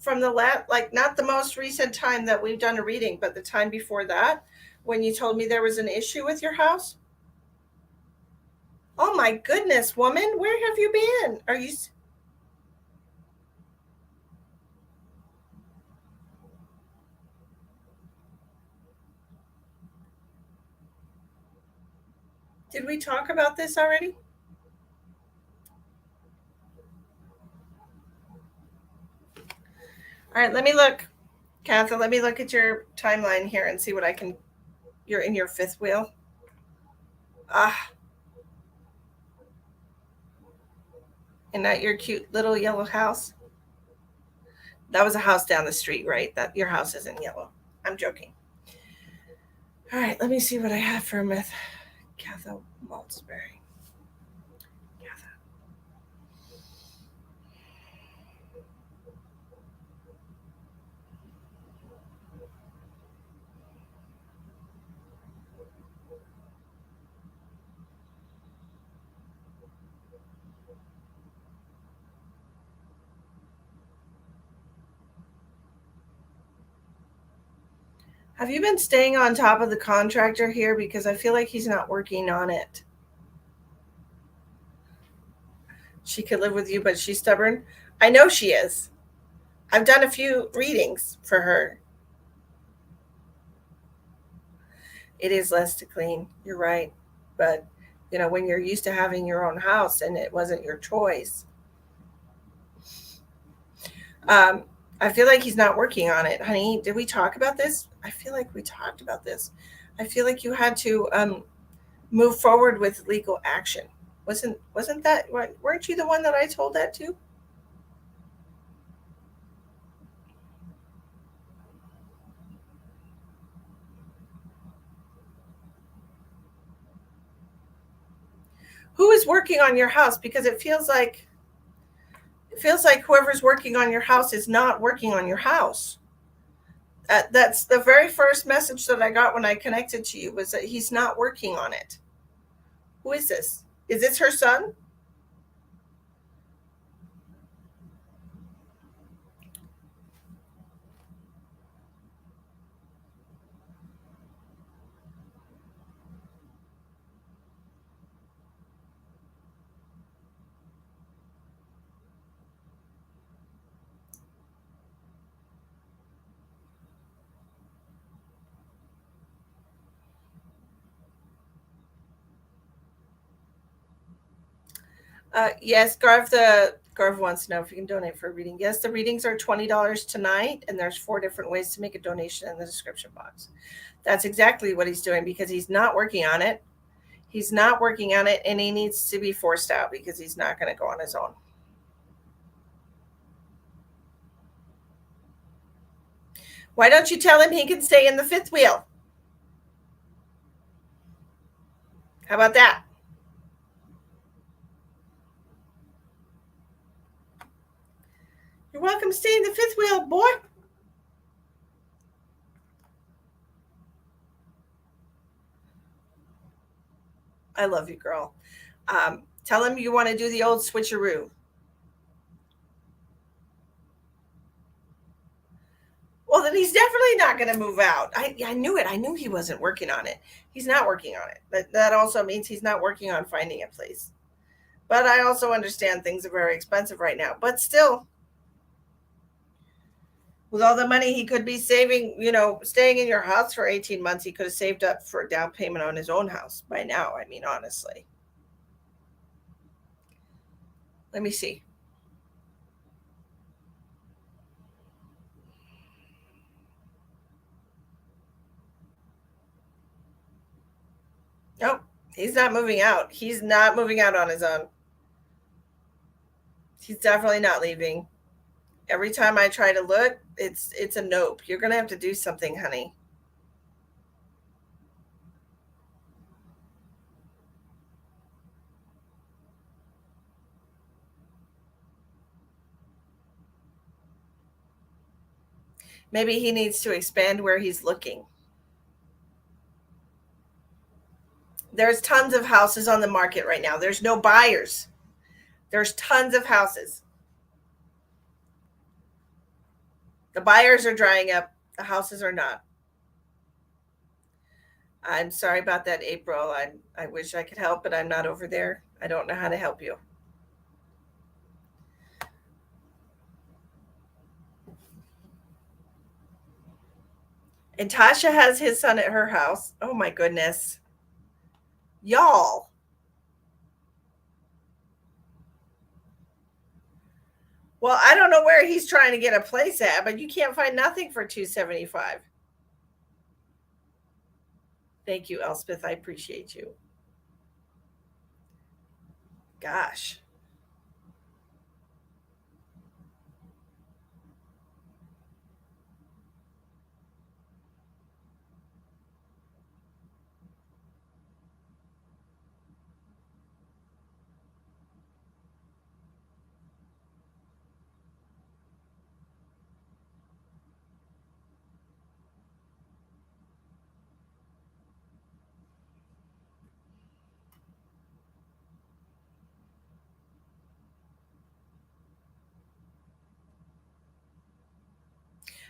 From the like not the most recent time that we've done a reading, but the time before that, when you told me there was an issue with your house? Oh my goodness, woman, where have you been? Are you did we talk about this already? All right, let me look. Katha, let me look at your timeline here and see what I can. You're in your fifth wheel. Ah, and that your cute little yellow house. That was a house down the street, right? That your house isn't yellow. I'm joking. All right, let me see what I have for myth. Katha Maltzberry. Katha. Have you been staying on top of the contractor here? Because I feel like he's not working on it. She could live with you, but she's stubborn. I know she is. I've done a few readings for her. It is less to clean. You're right. But, when you're used to having your own house and it wasn't your choice, um, I feel like he's not working on it. Honey, did we talk about this? I feel like we talked about this. I feel like you had to move forward with legal action. Wasn't that, weren't you the one that I told that to? Who is working on your house? Because it feels like whoever's working on your house is not working on your house. That's the very first message that I got when I connected to you, was that he's not working on it. Who is this? Is this her son? Yes, Garv wants to know if you can donate for a reading. Yes, the readings are $20 tonight, and there's 4 different ways to make a donation in the description box. That's exactly what he's doing, because he's not working on it. He's not working on it, and he needs to be forced out because he's not going to go on his own. Why don't you tell him he can stay in the fifth wheel? How about that? You're welcome to stay in the fifth wheel, boy. I love you, girl. Tell him you want to do the old switcheroo. Well, then he's definitely not going to move out. I knew it. I knew he wasn't working on it. He's not working on it. That also means he's not working on finding a place. But I also understand things are very expensive right now. But still, with all the money he could be saving, staying in your house for 18 months, he could have saved up for a down payment on his own house by now. I mean, honestly. Let me see. Nope, he's not moving out. He's not moving out on his own. He's definitely not leaving. Every time I try to look, it's a nope. You're gonna have to do something, honey. Maybe he needs to expand where he's looking. There's tons of houses on the market right now. There's no buyers. There's tons of houses. The buyers are drying up. The houses are not. I'm sorry about that, April. I wish I could help, but I'm not over there. I don't know how to help you. And Tasha has his son at her house. Oh my goodness. Y'all. Well, I don't know where he's trying to get a place at, but you can't find nothing for 275. Thank you, Elspeth. I appreciate you. Gosh.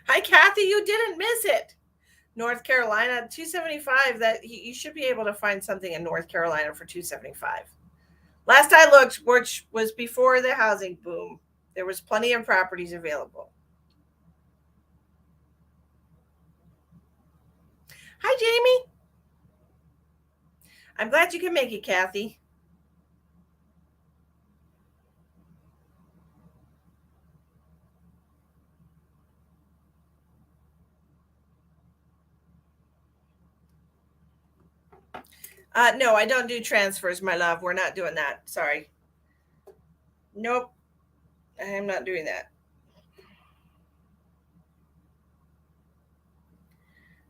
Hi, Kathy. You didn't miss it. North Carolina, 275. That you should be able to find something in North Carolina for 275. Last I looked, which was before the housing boom, there was plenty of properties available. Hi, Jamie. I'm glad you can make it, Kathy. No, I don't do transfers, my love. We're not doing that. Sorry. Nope. I am not doing that.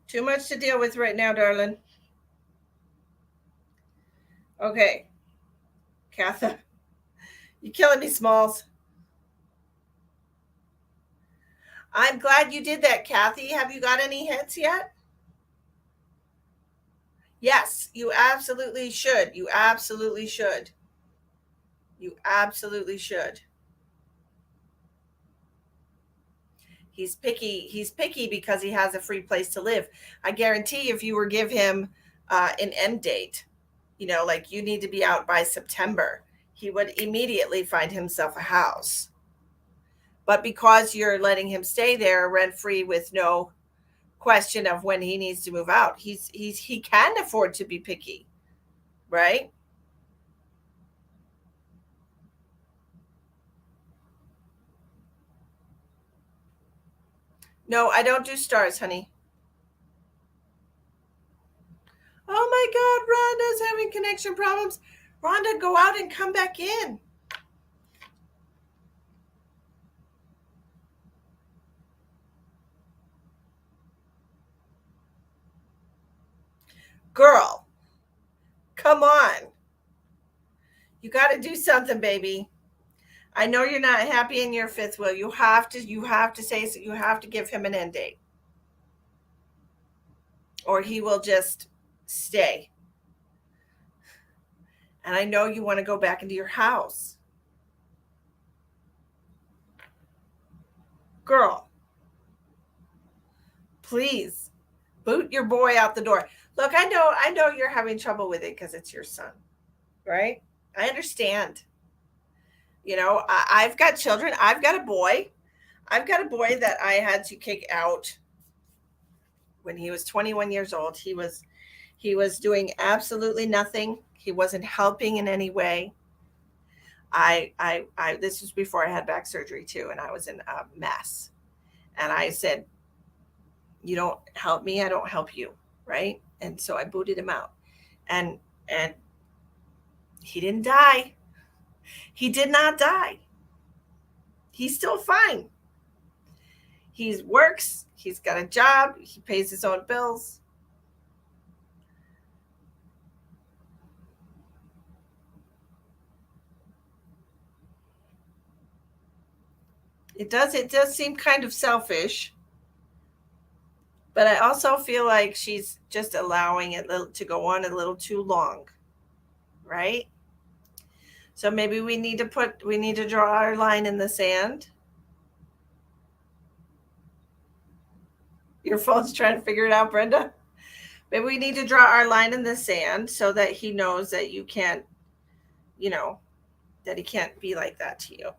Too much to deal with right now, darling. Okay. Katha, you killing me, Smalls. I'm glad you did that, Kathy. Have you got any hits yet? Yes, you absolutely should. You absolutely should. You absolutely should. He's picky. He's picky because he has a free place to live. I guarantee if you were give him an end date, like you need to be out by September, he would immediately find himself a house. But because you're letting him stay there rent free with no question of when he needs to move out, he can afford to be picky, right? No, I don't do stars, honey. Oh my God, Rhonda's having connection problems. Rhonda, go out and come back in. Girl, come on. You got to do something, baby. I know you're not happy in your fifth wheel. You have to say so. You have to give him an end date, or he will just stay. And I know you want to go back into your house. Girl, please boot your boy out the door. Look, I know you're having trouble with it because it's your son, right? I understand. I've got children. I've got a boy. I've got a boy that I had to kick out when he was 21 years old. He was doing absolutely nothing. He wasn't helping in any way. I this was before I had back surgery too, and I was in a mess. And I said, "You don't help me, I don't help you." Right? And so I booted him out. And he didn't die. He did not die. He's still fine. He works, he's got a job, he pays his own bills. It does seem kind of selfish, but I also feel like she's just allowing it to go on a little too long, right? So maybe we need to draw our line in the sand. Your phone's trying to figure it out, Brenda. Maybe we need to draw our line in the sand so that he knows that you can't, you know, that he can't be like that to you.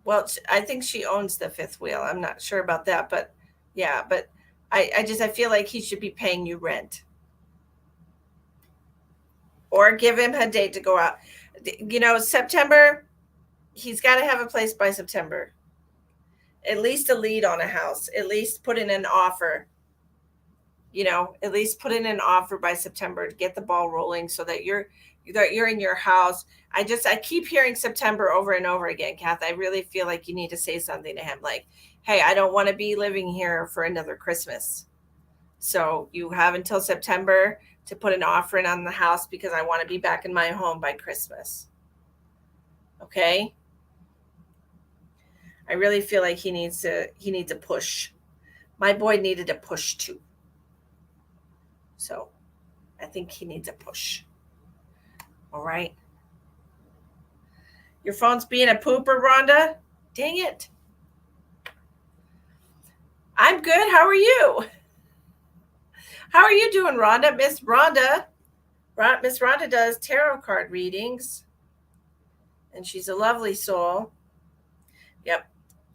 Well, I think she owns the fifth wheel. I'm not sure about that, but yeah, but I feel like he should be paying you rent or give him a date to go out. September, he's got to have a place by September. At least a lead on a house. At least put in an offer. At least put in an offer by September to get the ball rolling so that you're in your house. I keep hearing September over and over again, Kath. I really feel like you need to say something to him like, hey, I don't want to be living here for another Christmas. So you have until September to put an offer in on the house because I want to be back in my home by Christmas. Okay? I really feel like he needs a push. My boy needed a push too. So I think he needs a push. All right. Your phone's being a pooper, Rhonda? Dang it. I'm good. How are you? How are you doing, Rhonda? Miss Rhonda. Miss Rhonda does tarot card readings. And she's a lovely soul. Yep.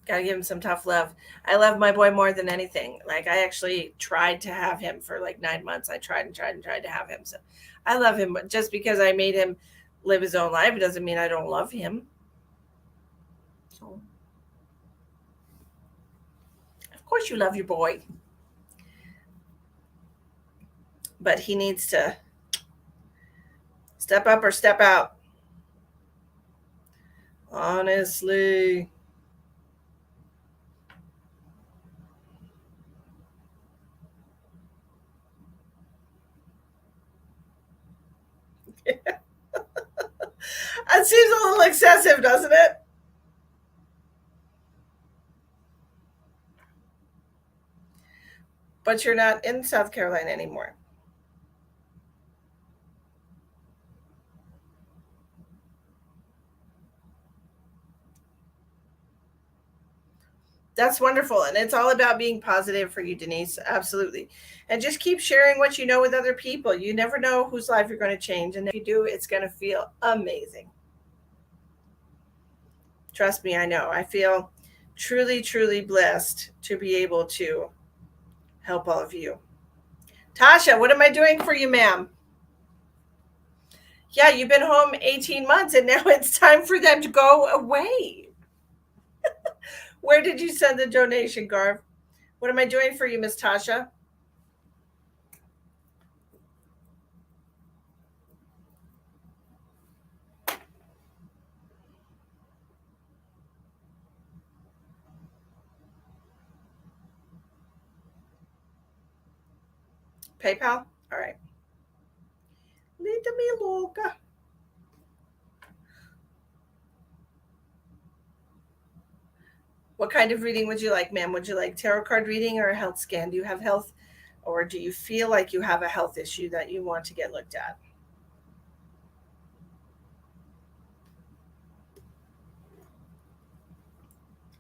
Gotta give him some tough love. I love my boy more than anything. Like, I actually tried to have him for like 9 months. I tried and tried and tried to have him. So I love him. But just because I made him live his own life, it doesn't mean I don't love him. So, of course, you love your boy. But he needs to step up or step out. Honestly. That seems a little excessive, doesn't it? But you're not in South Carolina anymore. That's wonderful. And it's all about being positive for you, Denise. Absolutely. And just keep sharing what you know with other people. You never know whose life you're going to change. And if you do, it's going to feel amazing. Trust me, I know. I feel truly, truly blessed to be able to help all of you. Tasha, what am I doing for you, ma'am? Yeah, you've been home 18 months and now it's time for them to go away. Where did you send the donation, Garv? What am I doing for you, Miss Tasha? PayPal? All right. Lead me loca. What kind of reading would you like, ma'am? Would you like tarot card reading or a health scan? Do you have health, or do you feel like you have a health issue that you want to get looked at?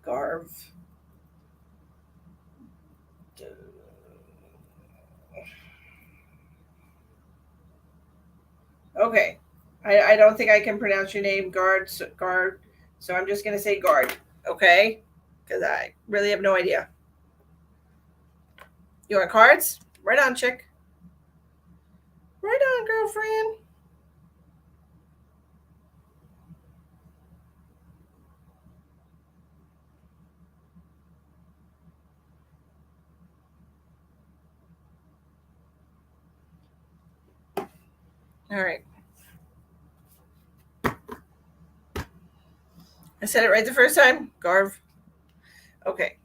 Garv. Okay. I don't think I can pronounce your name, Guard. So I'm just going to say Guard, okay? Because I really have no idea. You want cards? Right on, chick. Right on, girlfriend. All right. I said it right the first time. Garv. Okay.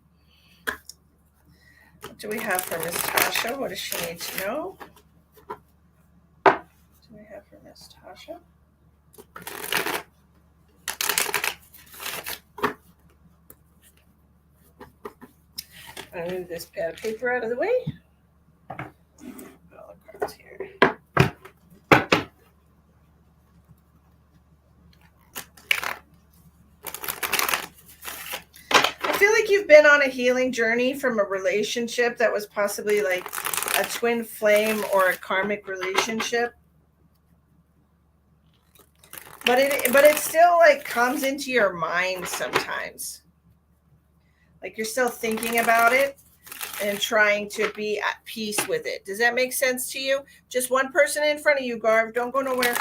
What do we have for Miss Tasha? What does she need to know? What do we have for Miss Tasha? I'm going to move this pad of paper out of the way. Put all the cards here. I feel like you've been on a healing journey from a relationship that was possibly like a twin flame or a karmic relationship. But it still like comes into your mind sometimes. Like you're still thinking about it and trying to be at peace with it. Does that make sense to you? Just one person in front of you, Garv. Don't go nowhere.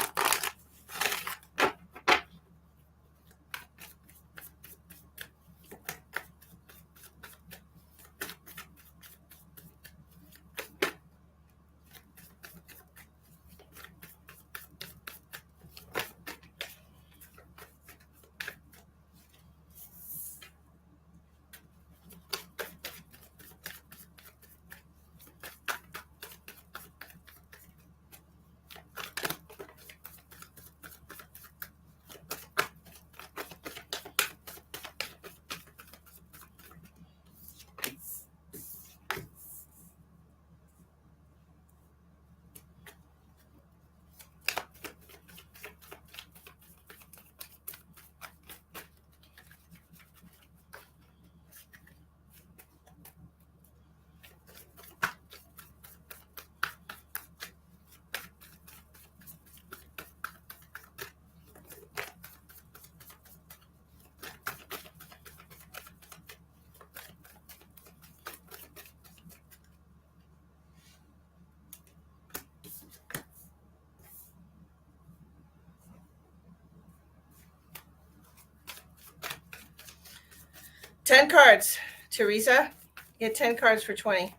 $10 cards, Teresa. Get 10 cards for 20.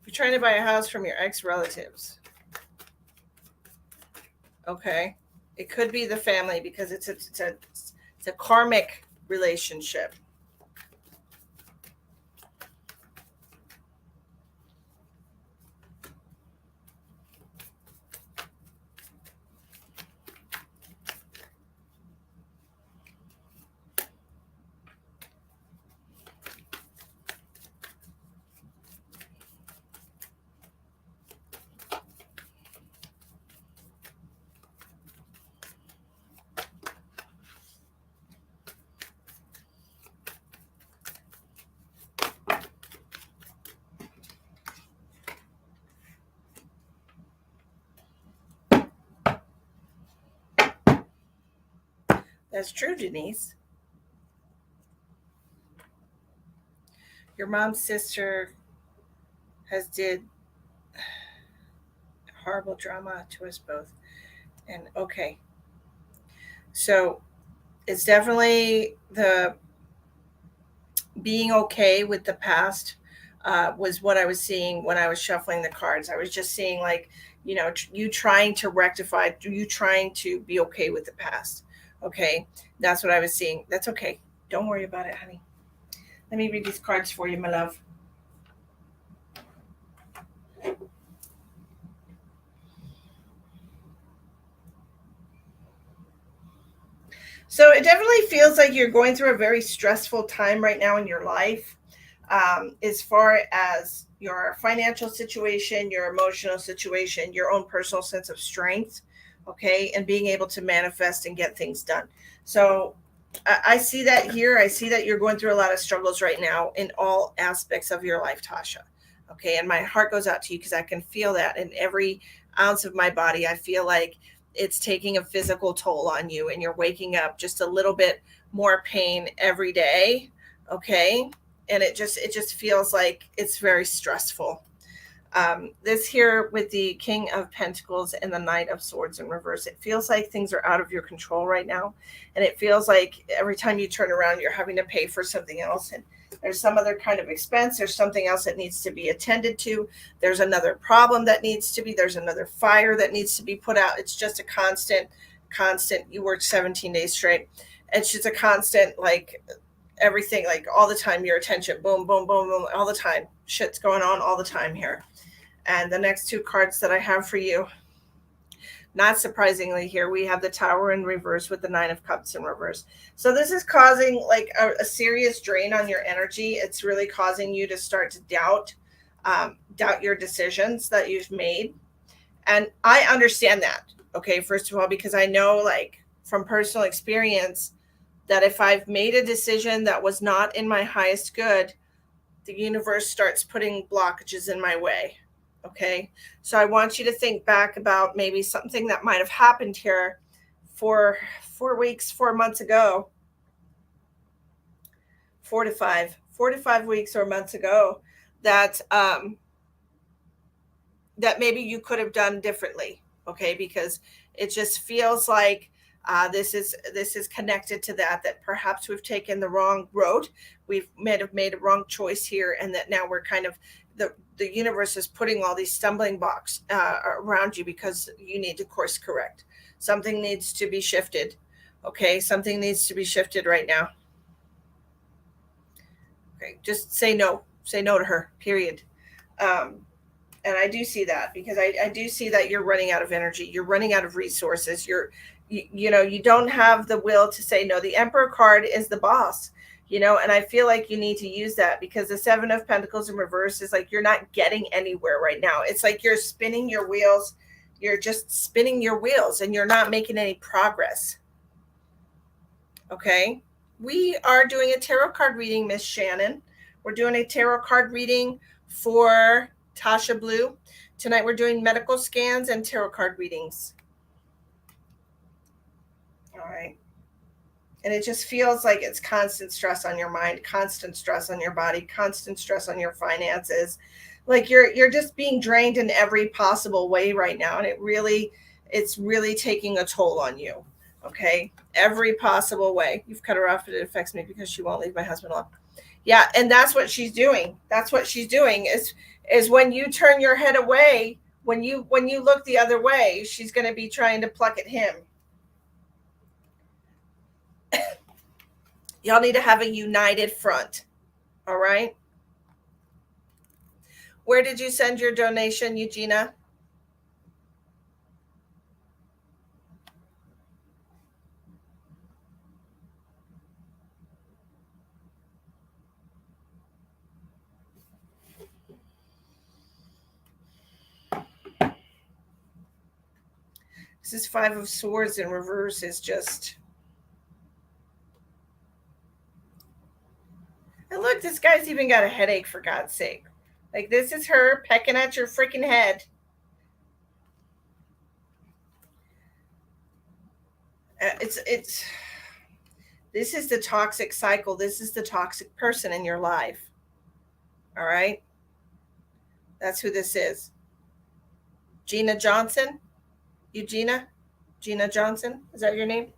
You're trying to buy a house from your ex-relatives. Okay. It could be the family because it's a karmic relationship. That's true, Denise. Your mom's sister has did horrible drama to us both. And okay. So it's definitely the being okay with the past was what I was seeing when I was shuffling the cards. I was just seeing like, you trying to rectify, you trying to be okay with the past. Okay. That's what I was seeing. That's okay. Don't worry about it, honey. Let me read these cards for you, my love. So it definitely feels like you're going through a very stressful time right now in your life, as far as your financial situation, your emotional situation, your own personal sense of strength, okay, and being able to manifest and get things done. So I see that here. I see that you're going through a lot of struggles right now in all aspects of your life, Tasha. Okay, and my heart goes out to you because I can feel that in every ounce of my body. I feel like it's taking a physical toll on you, and you're waking up just a little bit more pain every day. Okay. And it just feels like it's very stressful. This here with the King of Pentacles and the Knight of Swords in reverse, it feels like things are out of your control right now. And it feels like every time you turn around, you're having to pay for something else. And there's some other kind of expense. There's something else that needs to be attended to. There's another problem that needs to be, there's another fire that needs to be put out. It's just a constant, you work 17 days straight. It's just a constant, like, everything, like all the time, your attention, boom, boom, boom, boom, all the time. Shit's going on all the time here. And the next two cards that I have for you, not surprisingly, here we have the Tower in reverse with the Nine of Cups in reverse. So this is causing like a serious drain on your energy. It's really causing you to start to doubt your decisions that you've made. And I understand that, okay, first of all, because I know, like, from personal experience, that if I've made a decision that was not in my highest good, the universe starts putting blockages in my way. Okay. So I want you to think back about maybe something that might have happened here 4 weeks, 4 months ago, 4 to 5 weeks or months ago, that that maybe you could have done differently. Okay. Because it just feels like this is connected to that perhaps we've taken the wrong road. We might have made a wrong choice here, and that now we're kind of, the universe is putting all these stumbling blocks around you because you need to course correct. Something needs to be shifted. Okay, something needs to be shifted right now. Okay, just say no to her, period. And I do see that, because I do see that you're running out of energy, you're running out of resources, you don't have the will to say no. The Emperor card is the boss, and I feel like you need to use that, because the Seven of Pentacles in reverse is like you're not getting anywhere right now. It's like you're spinning your wheels. You're just spinning your wheels and you're not making any progress. Okay. We are doing a tarot card reading, Miss Shannon. We're doing a tarot card reading for Tasha Blue. Tonight we're doing medical scans and tarot card readings. All right. And it just feels like it's constant stress on your mind, constant stress on your body, constant stress on your finances. Like you're just being drained in every possible way right now. And it's really taking a toll on you. Okay. Every possible way. You've cut her off, but it affects me because she won't leave my husband alone. Yeah. And that's what she's doing. That's what she's doing is when you turn your head away, when you look the other way, she's going to be trying to pluck at him. Y'all need to have a united front. All right. Where did you send your donation, Eugenia? This is Five of Swords in reverse. Is just. And look, this guy's even got a headache, for God's sake. Like, this is her pecking at your freaking head. It's this is the toxic cycle. This is the toxic person in your life. All right. That's who this is. Gina Johnson. Eugenia? Gina Johnson? Is that your name?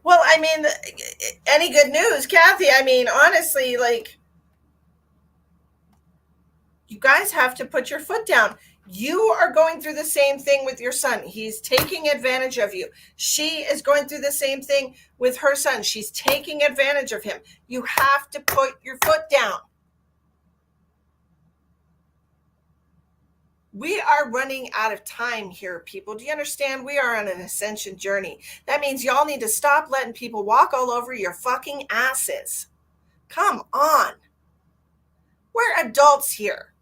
Well, I mean, any good news, Kathy? I mean, honestly, like, you guys have to put your foot down. You are going through the same thing with your son. He's taking advantage of you. She is going through the same thing with her son. She's taking advantage of him. You have to put your foot down. We are running out of time here, people. Do you understand? We are on an ascension journey. That means y'all need to stop letting people walk all over your fucking asses. Come on. We're adults here.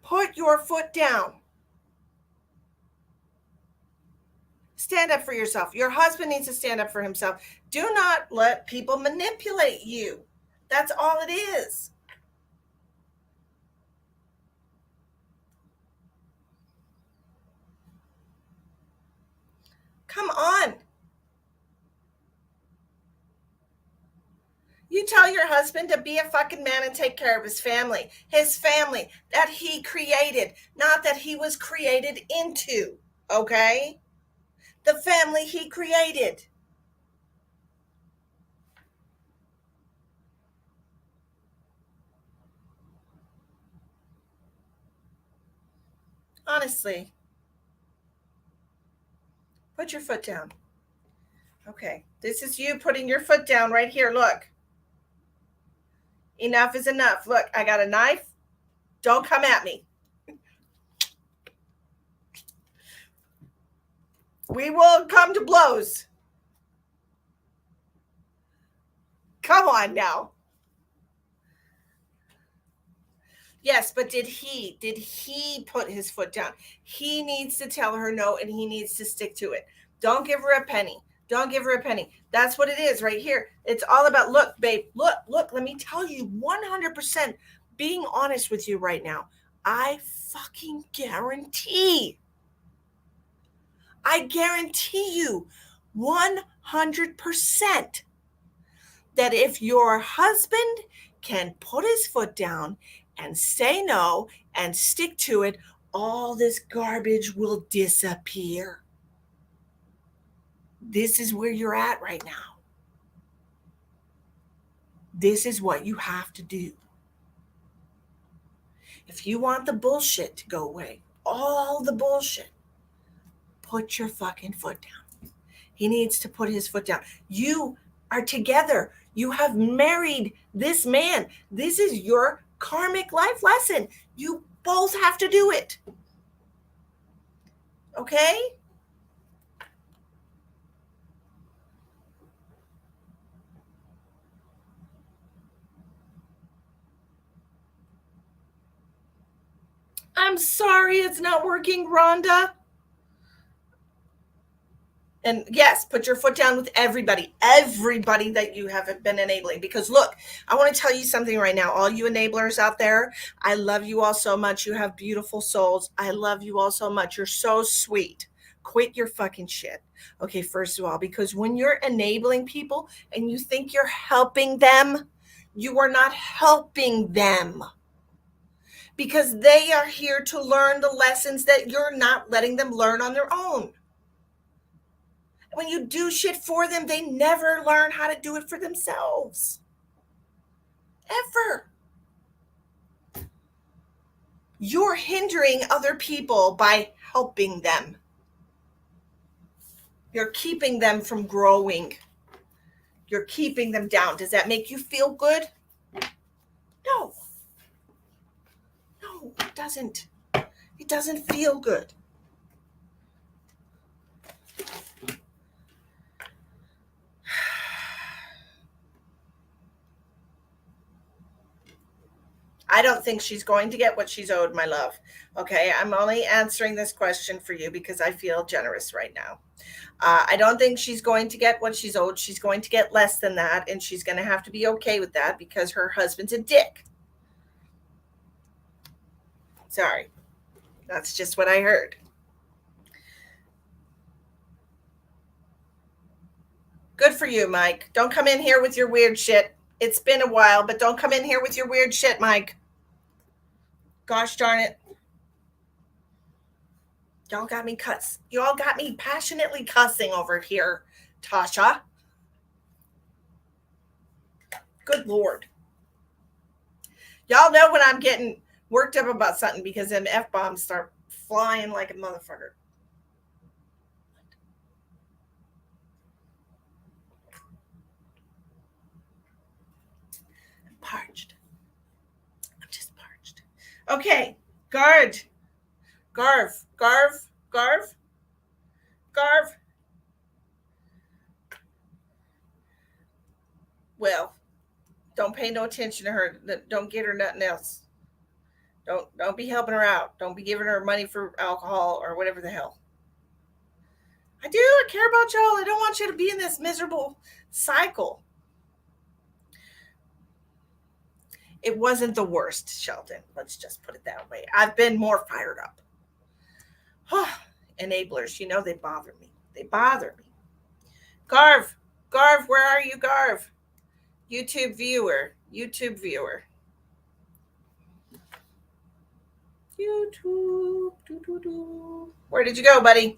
Put your foot down. Stand up for yourself. Your husband needs to stand up for himself. Do not let people manipulate you. That's all it is. Come on. You tell your husband to be a fucking man and take care of his family that he created, not that he was created into, okay? The family he created. Honestly, put your foot down. Okay, this is you putting your foot down right here. Look. Enough is enough. Look, I got a knife. Don't come at me. We will come to blows. Come on now. Yes, but did he put his foot down? He needs to tell her no, and he needs to stick to it. Don't give her a penny. Don't give her a penny. That's what it is right here. It's all about, look, babe, look, let me tell you 100% being honest with you right now. I fucking guarantee you 100% that if your husband can put his foot down and say no and stick to it, all this garbage will disappear. This is where you're at right now. This is what you have to do. If you want the bullshit to go away, all the bullshit, put your fucking foot down. He needs to put his foot down. You are together. You have married this man. This is your karmic life lesson. You both have to do it. Okay? I'm sorry it's not working, Rhonda. And yes, put your foot down with everybody that you have been enabling. Because look, I want to tell you something right now. All you enablers out there, I love you all so much. You have beautiful souls. I love you all so much. You're so sweet. Quit your fucking shit. Okay, first of all, because when you're enabling people and you think you're helping them, you are not helping them. Because they are here to learn the lessons that you're not letting them learn on their own. When you do shit for them, they never learn how to do it for themselves. Ever. You're hindering other people by helping them. You're keeping them from growing. You're keeping them down. Does that make you feel good? No. No, it doesn't. It doesn't feel good. I don't think she's going to get what she's owed, my love. Okay, I'm only answering this question for you because I feel generous right now. I don't think she's going to get what she's owed. She's going to get less than that, and she's going to have to be okay with that because her husband's a dick. Sorry. That's just what I heard. Good for you, Mike. Don't come in here with your weird shit. It's been a while, but don't come in here with your weird shit, Mike. Gosh darn it. Y'all got me Y'all got me passionately cussing over here, Tasha. Good Lord. Y'all know when I'm getting worked up about something because them F-bombs start flying like a motherfucker. I'm parched. I'm just parched. Okay, Garv. Well, don't pay no attention to her. Don't get her nothing else. Don't be helping her out. Don't be giving her money for alcohol or whatever the hell. I do. I care about y'all. I don't want you to be in this miserable cycle. It wasn't the worst, Sheldon. Let's just put it that way. I've been more fired up. Enablers, they bother me. They bother me. Garv, where are you, Garv? YouTube viewer. YouTube. Where did you go, buddy?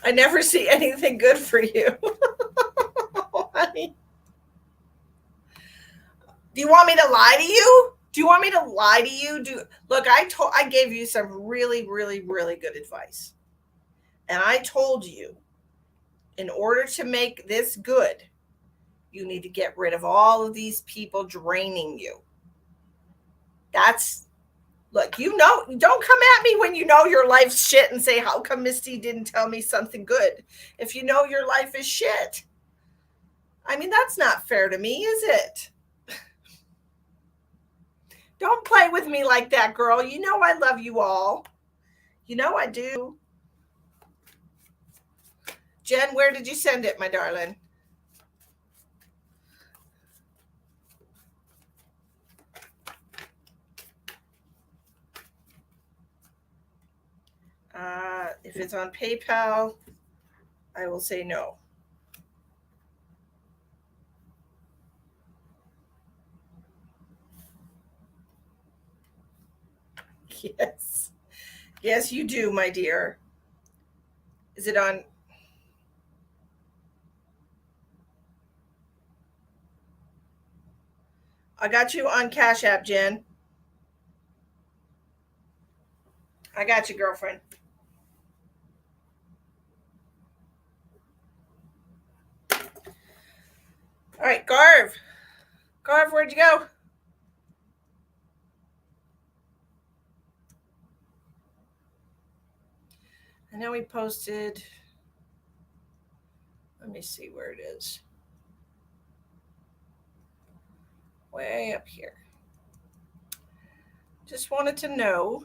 I never see anything good for you. Honey. Do you want me to lie to you? Look, I gave you some really, really, really good advice. And I told you, in order to make this good, you need to get rid of all of these people draining you. Look, don't come at me when you know your life's shit and say, how come Misty didn't tell me something good? If you know your life is shit. I mean, that's not fair to me, is it? Don't play with me like that, girl. You know I love you all. You know I do. Jen, where did you send it, my darling? If it's on PayPal, I will say no. Yes. Yes, you do, my dear. Is it on? I got you on Cash App, Jen. I got you, girlfriend. All right, Garv. Garv, where'd you go? I know we posted. Let me see where it is. Way up here. Just wanted to know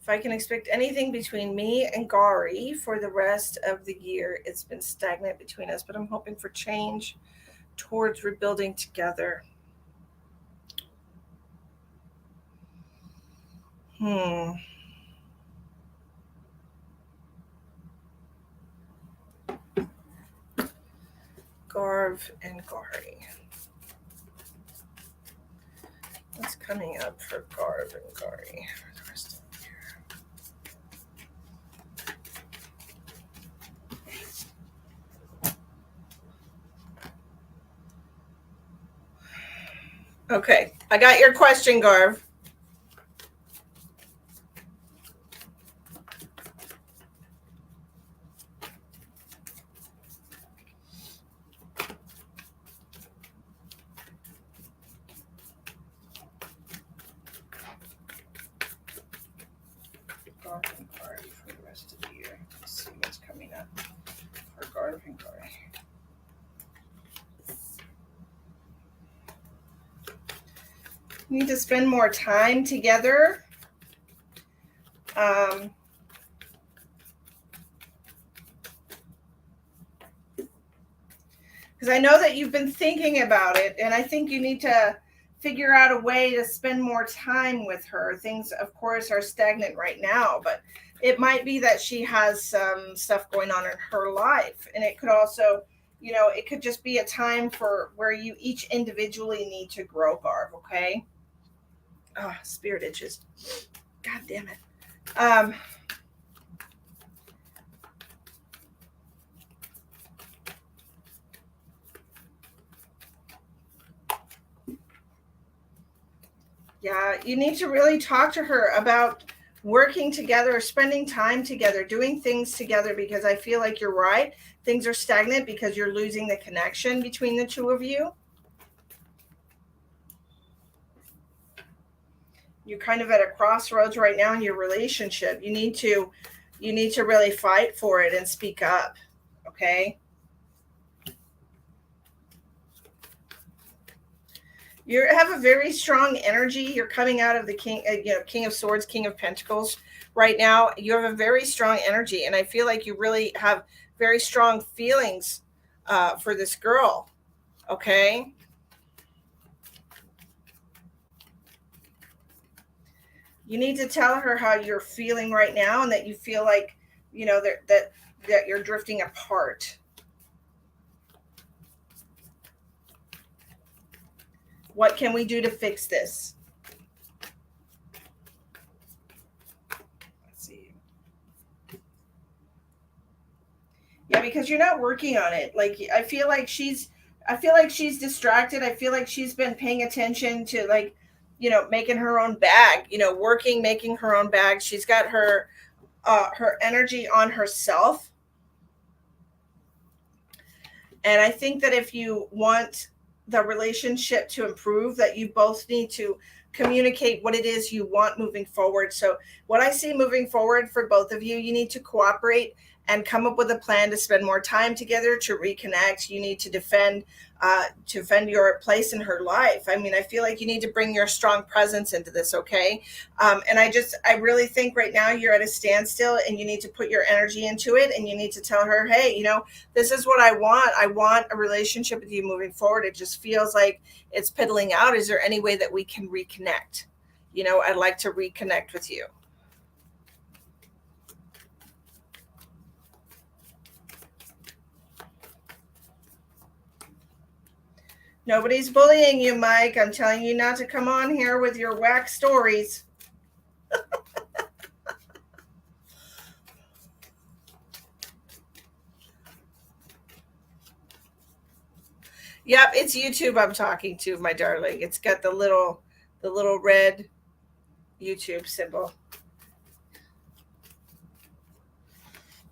if I can expect anything between me and Gari for the rest of the year. It's been stagnant between us, but I'm hoping for change towards rebuilding together. Garv and Gari. What's coming up for Garv and Gari for the rest of the year? Okay, I got your question, Garv. Garv and Gari for the rest of the year. Let's see what's coming up for Garv and Gari. We need to spend more time together. Because I know that you've been thinking about it, and I think you need to figure out a way to spend more time with her. Things, of course, are stagnant right now, but it might be that she has some stuff going on in her life. And it could also, it could just be a time for where you each individually need to grow, Garv, okay? Oh, spirit itches. God damn it. Yeah, you need to really talk to her about working together, spending time together, doing things together, because I feel like you're right. Things are stagnant because you're losing the connection between the two of you. You're kind of at a crossroads right now in your relationship. You need to, You need to really fight for it and speak up. Okay. You have a very strong energy. You're coming out of the King of Swords, King of Pentacles. Right now, you have a very strong energy, and I feel like you really have very strong feelings for this girl. Okay. You need to tell her how you're feeling right now, and that you feel like, that you're drifting apart. What can we do to fix this? Let's see. Yeah, because you're not working on it. Like, I feel like she's distracted. I feel like she's been paying attention to, like, making her own bag, working, making her own bag. She's got her energy on herself. And I think that if you want the relationship to improve, that you both need to communicate what it is you want moving forward. So what I see moving forward for both of you, you need to cooperate and come up with a plan to spend more time together, to reconnect. You need to defend your place in her life. I mean, I feel like you need to bring your strong presence into this. Okay. And I really think right now you're at a standstill, and you need to put your energy into it, and you need to tell her, hey, this is what I want. I want a relationship with you moving forward. It just feels like it's piddling out. Is there any way that we can reconnect? I'd like to reconnect with you. Nobody's bullying you, Mike. I'm telling you not to come on here with your whack stories. Yep, it's YouTube I'm talking to, my darling. It's got the little red YouTube symbol.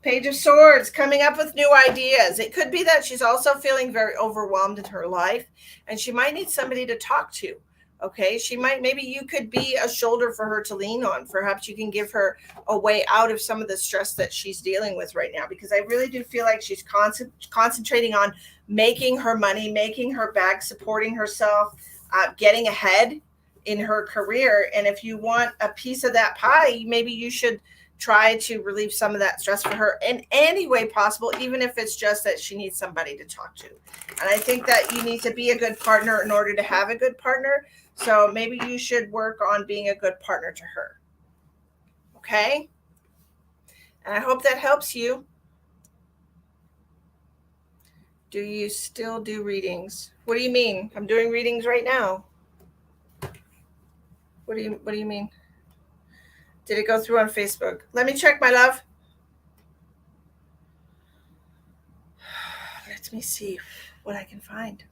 Page of Swords, coming up with new ideas. It could be that she's also feeling very overwhelmed in her life, and she might need somebody to talk to. Okay, maybe you could be a shoulder for her to lean on. Perhaps you can give her a way out of some of the stress that she's dealing with right now, because I really do feel like she's concentrating on making her money, making her bag, supporting herself, getting ahead in her career. And if you want a piece of that pie, maybe you should try to relieve some of that stress for her in any way possible, even if it's just that she needs somebody to talk to. And I think that you need to be a good partner in order to have a good partner. So maybe you should work on being a good partner to her. Okay? And I hope that helps you. Do you still do readings? What do you mean? I'm doing readings right now. What do you mean? Did it go through on Facebook? Let me check, my love. Let me see what I can find.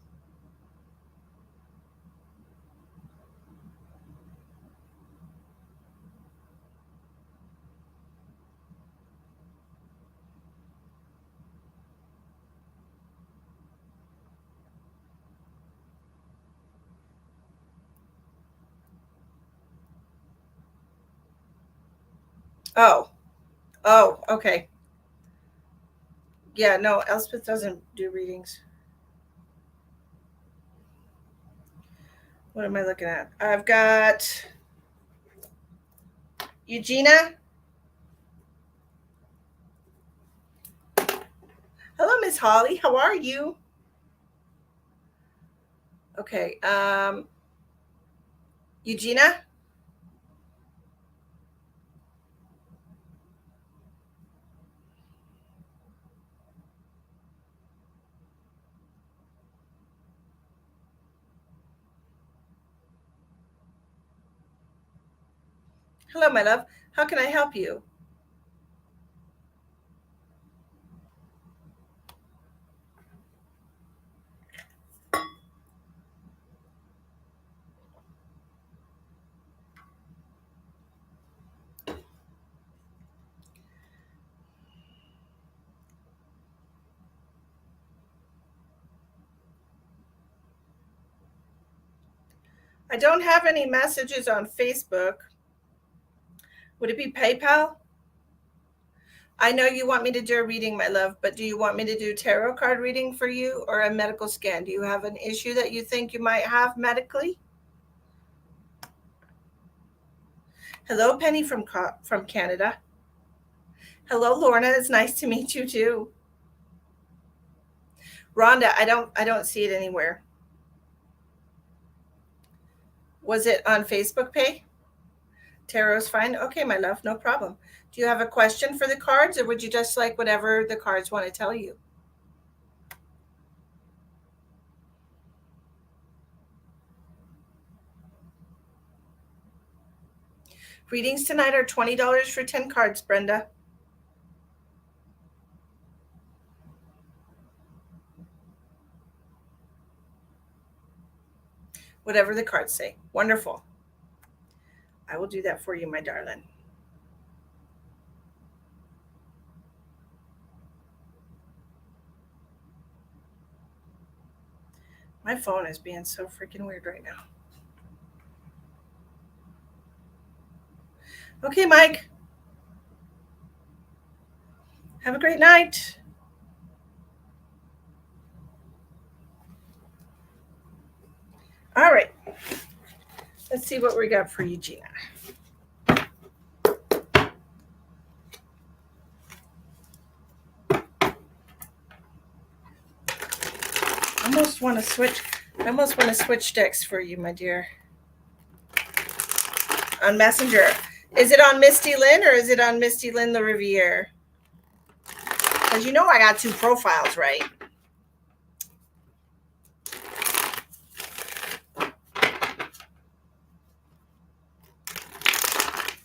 Oh, okay. Yeah, no, Elspeth doesn't do readings. What am I looking at? I've got Eugenia. Hello, Miss Holly. How are you? Okay. Eugenia. Hello, my love. How can I help you? I don't have any messages on Facebook. Would it be PayPal? I know you want me to do a reading, my love, but do you want me to do tarot card reading for you or a medical scan? Do you have an issue that you think you might have medically? Hello, Penny from Canada. Hello, Lorna. It's nice to meet you too. Rhonda, I don't see it anywhere. Was it on Facebook Pay? Tarot's fine. Okay, my love, no problem. Do you have a question for the cards, or would you just like whatever the cards want to tell you? Readings tonight are $20 for 10 cards, Brenda. Whatever the cards say. Wonderful. I will do that for you, my darling. My phone is being so freaking weird right now. Okay, Mike. Have a great night. All right. Let's see what we got for you, Gina. I almost want to switch decks for you, my dear. On Messenger. Is it on Misty Lynn or is it on Misty Lynn the Riviere? Because you know I got two profiles, right?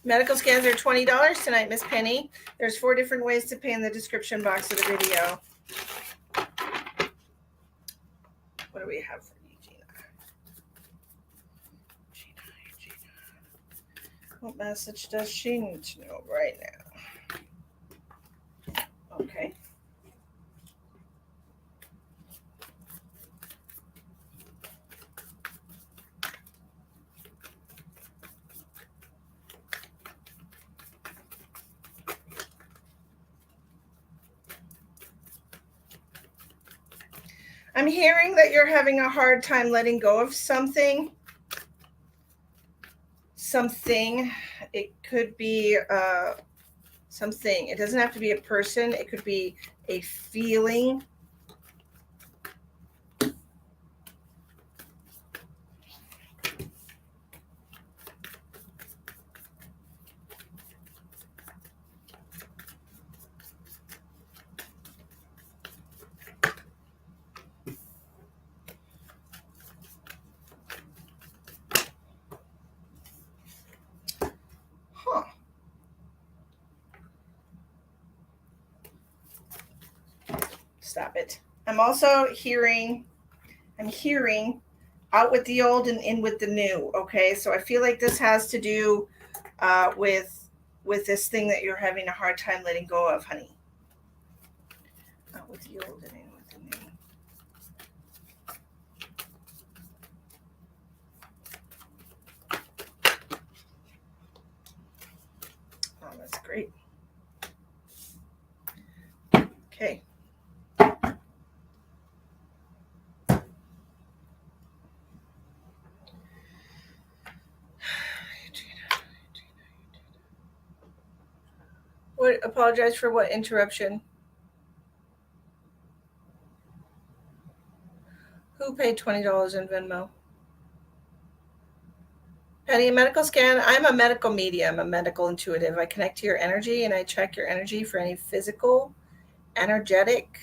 Medical scans are $20 tonight, Miss Penny. There's 4 different ways to pay in the description box of the video. What do we have for you, Gina? What message does she need to know right now? Okay. I'm hearing that you're having a hard time letting go of something. It could be something. It doesn't have to be a person. It could be a feeling. Stop it. I'm also hearing out with the old and in with the new. Okay, so I feel like this has to do with this thing that you're having a hard time letting go of, honey. Out with the old and in with the new. Oh, that's great. Okay. What? Apologize for what interruption? Who paid $20 in Venmo? Penny, a medical scan. I'm a medical medium, a medical intuitive. I connect to your energy and I check your energy for any physical, energetic,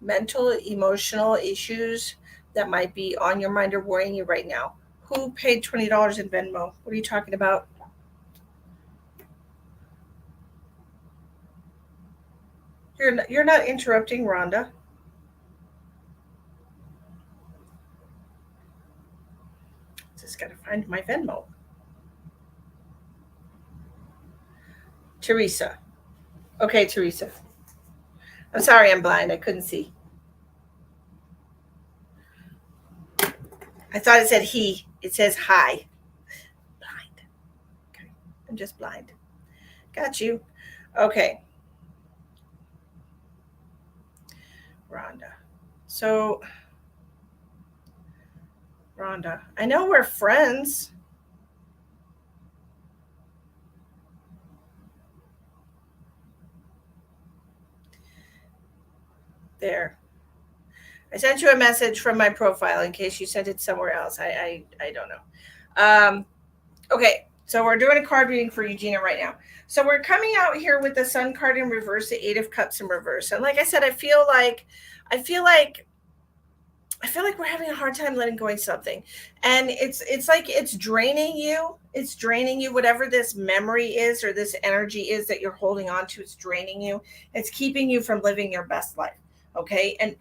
mental, emotional issues that might be on your mind or worrying you right now. Who paid $20 in Venmo? What are you talking about? You're not interrupting, Rhonda. Just got to find my Venmo. Teresa. Okay, Teresa. I'm sorry, I'm blind. I couldn't see. I thought it said he. It says hi. Blind. Okay. I'm just blind. Got you. Okay. Rhonda. So, Rhonda, I know we're friends. There. I sent you a message from my profile in case you sent it somewhere else. I don't know. Okay, so we're doing a card reading for Eugenia right now. So we're coming out here with the Sun card in reverse, the Eight of Cups in reverse. And like I said, I feel like we're having a hard time letting go of something. And it's like it's draining you. It's draining you. Whatever this memory is or this energy is that you're holding on to, it's draining you. It's keeping you from living your best life. Okay. And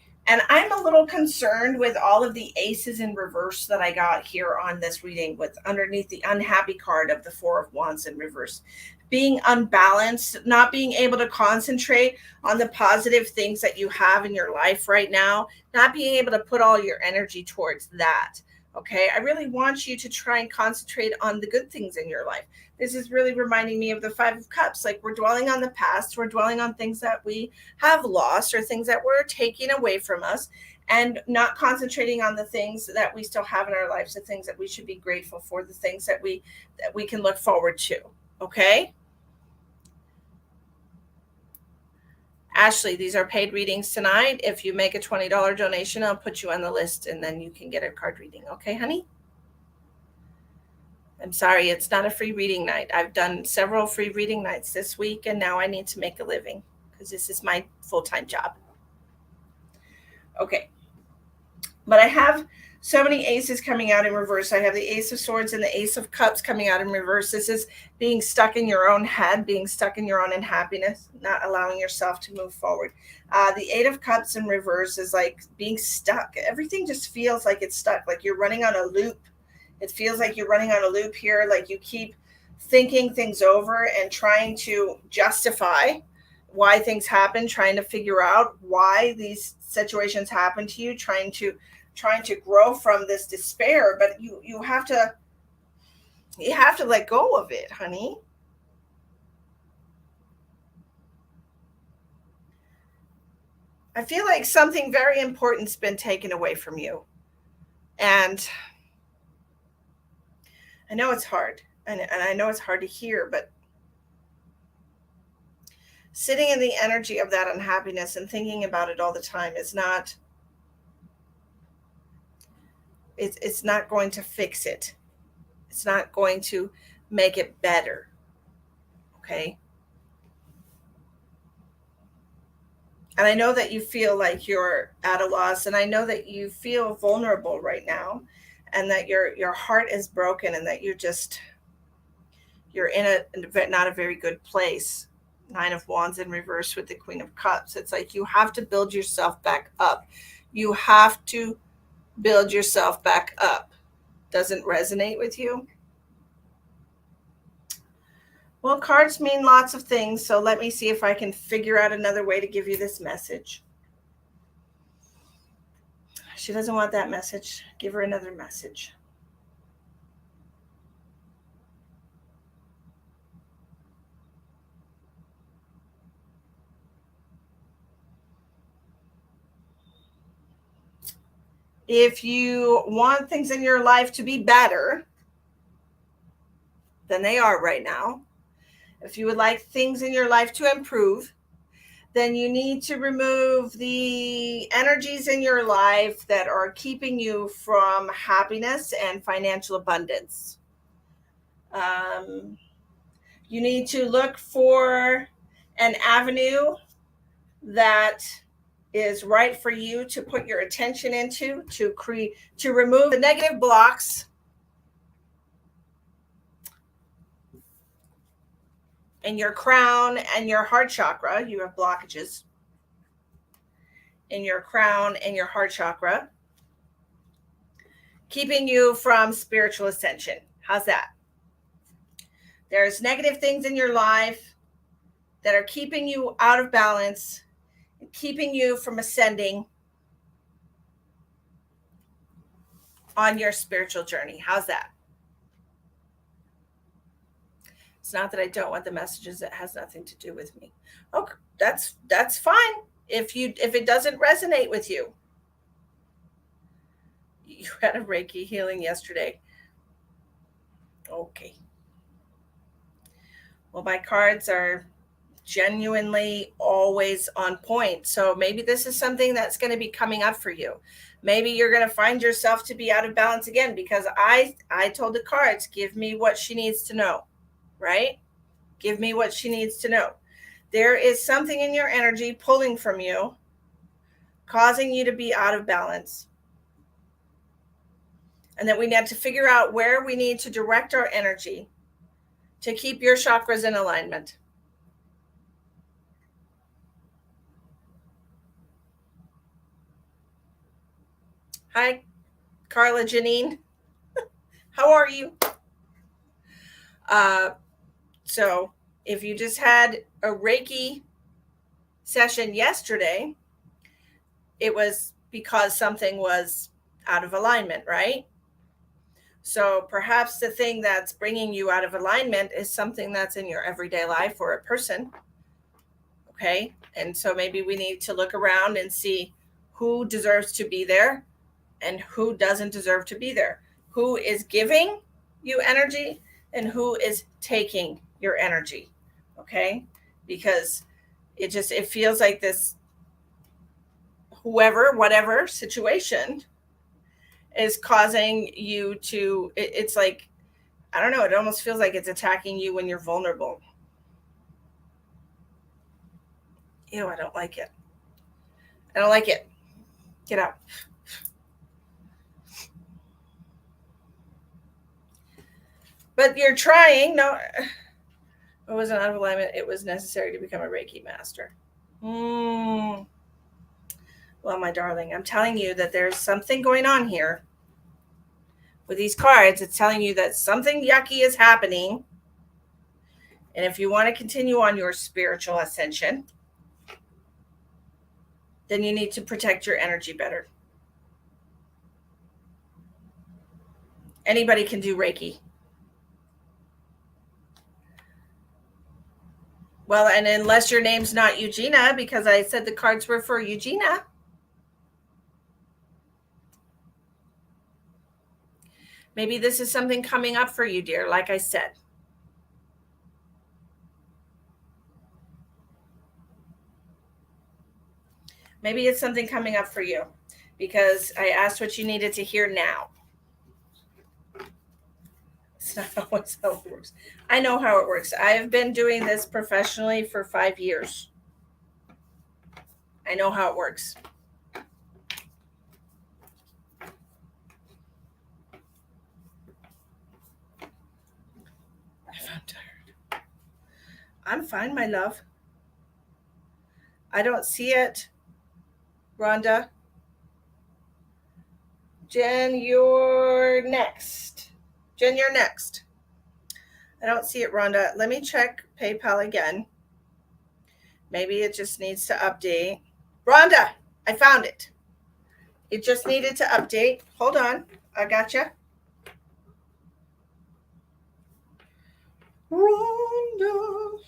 I'm a little concerned with all of the aces in reverse that I got here on this reading, with underneath the unhappy card of the Four of Wands in reverse. Being unbalanced, not being able to concentrate on the positive things that you have in your life right now, not being able to put all your energy towards that. Okay. I really want you to try and concentrate on the good things in your life. This is really reminding me of the Five of Cups. Like, we're dwelling on the past, we're dwelling on things that we have lost or things that were taken away from us, and not concentrating on the things that we still have in our lives, the things that we should be grateful for, the things that we can look forward to. Okay. Ashley, these are paid readings tonight. If you make a $20 donation, I'll put you on the list and then you can get a card reading. Okay, honey? I'm sorry, it's not a free reading night. I've done several free reading nights this week, and now I need to make a living because this is my full-time job. Okay. But I have so many aces coming out in reverse. I have the Ace of Swords and the Ace of Cups coming out in reverse. This is being stuck in your own head, being stuck in your own unhappiness, not allowing yourself to move forward. The Eight of Cups in reverse is like being stuck. Everything just feels like it's stuck, like you're running on a loop. It feels like you're running on a loop here, like you keep thinking things over and trying to justify why things happen, trying to figure out why these situations happen to you, trying to grow from this despair. But you have to let go of it, honey. I feel like something very important's been taken away from you, and I know it's hard, and I know it's hard to hear, but sitting in the energy of that unhappiness and thinking about it all the time is not, it's not going to fix it. It's not going to make it better. Okay. And I know that you feel like you're at a loss, and I know that you feel vulnerable right now, and that your heart is broken, and that you're in a not a very good place. Nine of Wands in reverse with the Queen of Cups. It's like you have to build yourself back up. You have to build yourself back up. Doesn't resonate with you? Well, cards mean lots of things, so let me see if I can figure out another way to give you this message. She doesn't want that message. Give her another message. If you want things in your life to be better than they are right now, if you would like things in your life to improve, then you need to remove the energies in your life that are keeping you from happiness and financial abundance. You need to look for an avenue that is right for you to put your attention into, to remove the negative blocks in your crown and your heart chakra. You have blockages in your crown and your heart chakra, keeping you from spiritual ascension. How's that? There's negative things in your life that are keeping you out of balance, keeping you from ascending on your spiritual journey. How's that? It's not that I don't want the messages. That has nothing to do with me. Okay, that's fine. if it doesn't resonate with you. You had a Reiki healing yesterday. Okay. Well, my cards are genuinely always on point. So maybe this is something that's going to be coming up for you. Maybe you're going to find yourself to be out of balance again, because I told the cards, give me what she needs to know, right? Give me what she needs to know. There is something in your energy pulling from you, causing you to be out of balance. And that we need to figure out where we need to direct our energy to keep your chakras in alignment. Hi, Carla Janine. How are you? So if you just had a Reiki session yesterday, it was because something was out of alignment, right? So perhaps the thing that's bringing you out of alignment is something that's in your everyday life or a person. Okay. And so maybe we need to look around and see who deserves to be there and who doesn't deserve to be there. Who is giving you energy and who is taking your energy. Okay. Because it feels like this whoever, whatever situation is causing you to, it's like, I don't know, it almost feels like it's attacking you when you're vulnerable. Ew, I don't like it. I don't like it. Get out. But you're trying. No, it wasn't out of alignment. It was necessary to become a Reiki master. Well, my darling, I'm telling you that there's something going on here with these cards. It's telling you that something yucky is happening. And if you want to continue on your spiritual ascension, then you need to protect your energy better. Anybody can do Reiki. Well, and unless your name's not Eugenia, because I said the cards were for Eugenia. Maybe this is something coming up for you, dear, like I said. Maybe it's something coming up for you because I asked what you needed to hear now. It's not always how it works. I know how it works. I've been doing this professionally for 5 years. I know how it works. If I'm tired. I'm fine, my love. I don't see it. Rhonda. Jen, you're next. Jen, you're next. I don't see it, Rhonda. Let me check PayPal again. Maybe it just needs to update. Rhonda, I found it. It just needed to update. Hold on. I gotcha. Rhonda.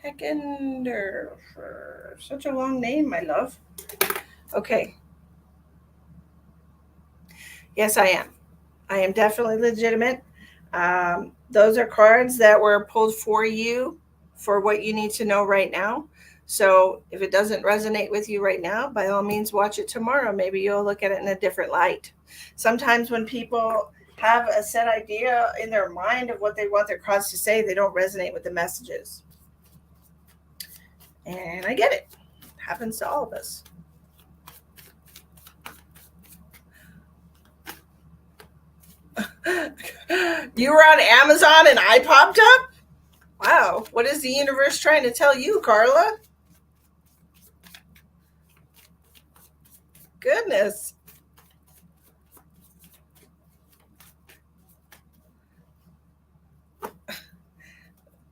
Heckender. Such a long name, my love. Okay. Yes, I am. I am definitely legitimate. Those are cards that were pulled for you for what you need to know right now. So if it doesn't resonate with you right now, by all means, watch it tomorrow. Maybe you'll look at it in a different light. Sometimes when people have a set idea in their mind of what they want their cards to say, they don't resonate with the messages. And I get it. It happens to all of us. You were on Amazon and I popped up? Wow. What is the universe trying to tell you, Carla? Goodness.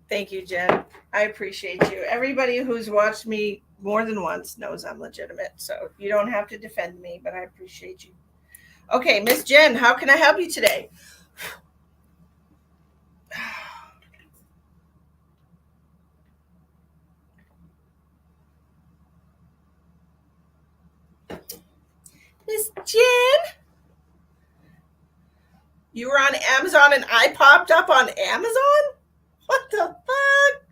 Thank you, Jen. I appreciate you. Everybody who's watched me more than once knows I'm legitimate. So you don't have to defend me, but I appreciate you. Okay, Miss Jen, how can I help you today? Miss Jen, you were on Amazon and I popped up on Amazon? What the fuck?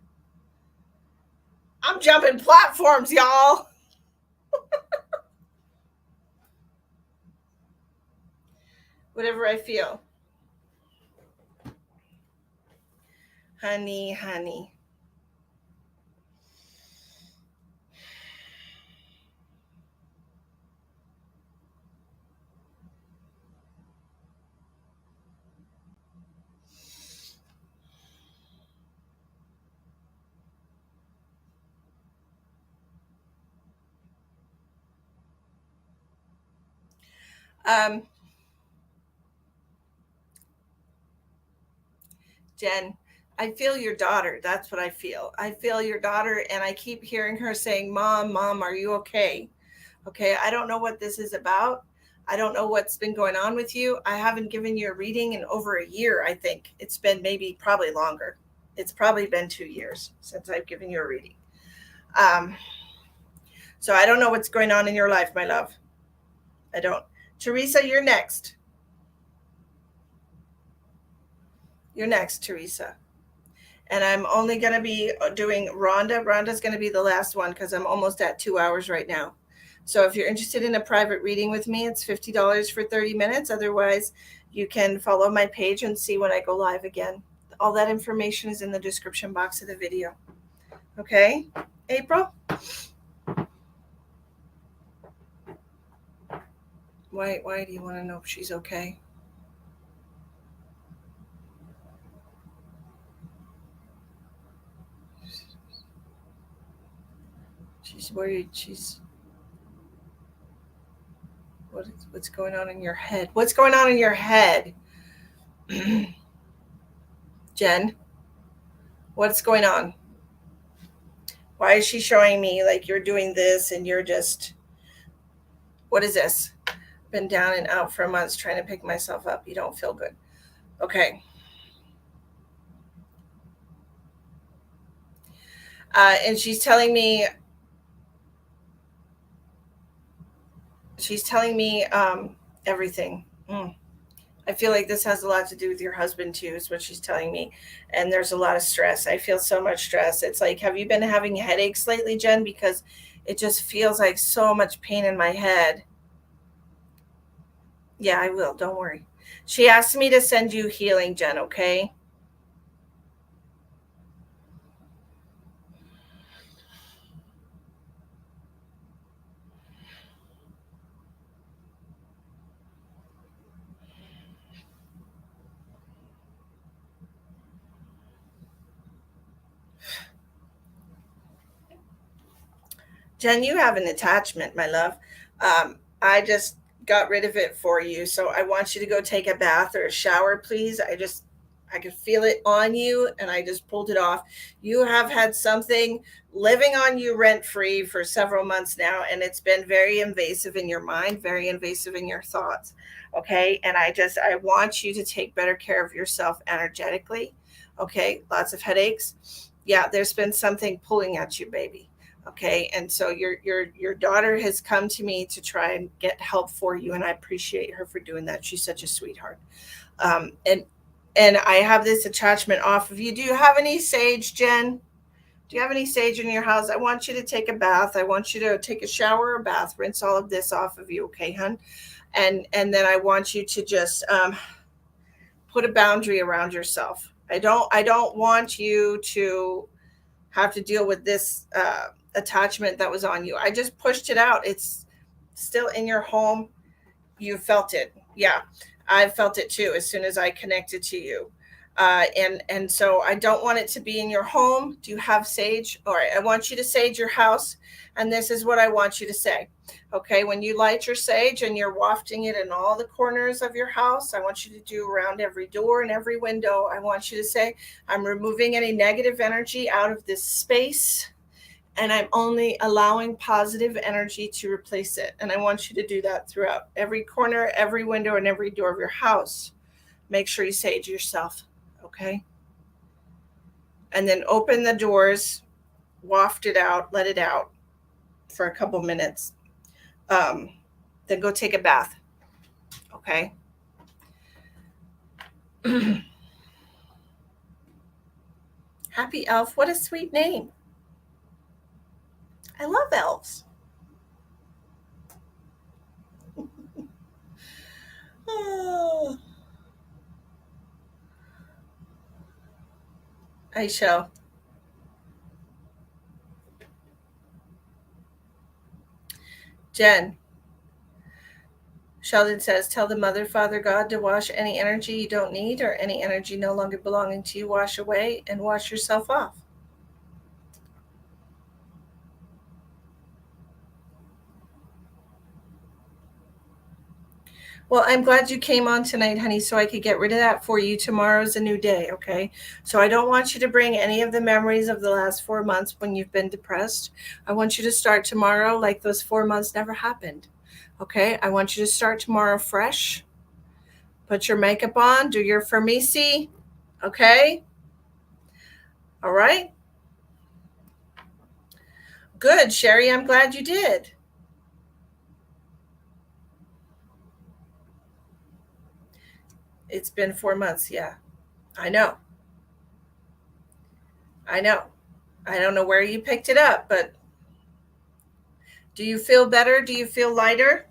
I'm jumping platforms, y'all. Whatever I feel. Honey, honey. Um, Jen, I feel your daughter. That's what I feel. I feel your daughter, and I keep hearing her saying, Mom, Mom, are you okay? Okay, I don't know what this is about. I don't know what's been going on with you. I haven't given you a reading in over a year, I think. It's been maybe probably longer. It's probably been 2 years since I've given you a reading. Um, so I don't know what's going on in your life, my love. I don't. Teresa, you're next. You're next, Teresa. And I'm only going to be doing Rhonda. Rhonda's going to be the last one because I'm almost at 2 hours right now. So if you're interested in a private reading with me, it's $50 for 30 minutes. Otherwise, you can follow my page and see when I go live again. All that information is in the description box of the video. Okay, April? Why do you want to know if she's okay? She's worried. What's going on in your head? What's going on in your head? Jen, what's going on? Why is she showing me like you're doing this and you're just, what is this? Been down and out for months trying to pick myself up. You don't feel good. Okay. And she's telling me everything. I feel like this has a lot to do with your husband too, is what she's telling me. And there's a lot of stress. I feel so much stress. It's like, have you been having headaches lately, Jen? Because it just feels like so much pain in my head. Yeah, I will. Don't worry. She asked me to send you healing, Jen, okay? Jen, you have an attachment, my love. I just got rid of it for you. So I want you to go take a bath or a shower, please. I could feel it on you and I just pulled it off. You have had something living on you rent free for several months now, and it's been very invasive in your mind, very invasive in your thoughts. Okay. And I want you to take better care of yourself energetically. Okay. Lots of headaches. Yeah. There's been something pulling at you, baby. Okay. And so your daughter has come to me to try and get help for you. And I appreciate her for doing that. She's such a sweetheart. Um, and and I have this attachment off of you. Do you have any sage, Jen? Do you have any sage in your house? I want you to take a bath. I want you to take a shower or bath, rinse all of this off of you, okay, hun? And then I want you to just put a boundary around yourself. I don't want you to have to deal with this attachment that was on you. I just pushed it out. It's still in your home. You felt it. Yeah, I felt it too as soon as I connected to you. And so I don't want it to be in your home. Do you have sage? All right, I want you to sage your house, and this is what I want you to say. Okay, when you light your sage and you're wafting it in all the corners of your house, I want you to do around every door and every window. I want you to say, I'm removing any negative energy out of this space, and I'm only allowing positive energy to replace it. And I want you to do that throughout every corner, every window, and every door of your house. Make sure you sage yourself, okay? And then open the doors, waft it out, let it out for a couple minutes. Um, then go take a bath. Okay? Happy Elf. What a sweet name. I love elves. Oh, I shall. Jen. Sheldon says, tell the Mother, Father, God to wash any energy you don't need or any energy no longer belonging to you. Wash away and wash yourself off. Well, I'm glad you came on tonight, honey, so I could get rid of that for you. Tomorrow's a new day, okay? So I don't want you to bring any of the memories of the last 4 months when you've been depressed. I want you to start tomorrow like those 4 months never happened, okay? I want you to start tomorrow fresh. Put your makeup on, do your Fermisi, okay? All right? Good, Sherry, I'm glad you did. It's been 4 months, yeah. I know. I know. I don't know where you picked it up, but do you feel better? Do you feel lighter?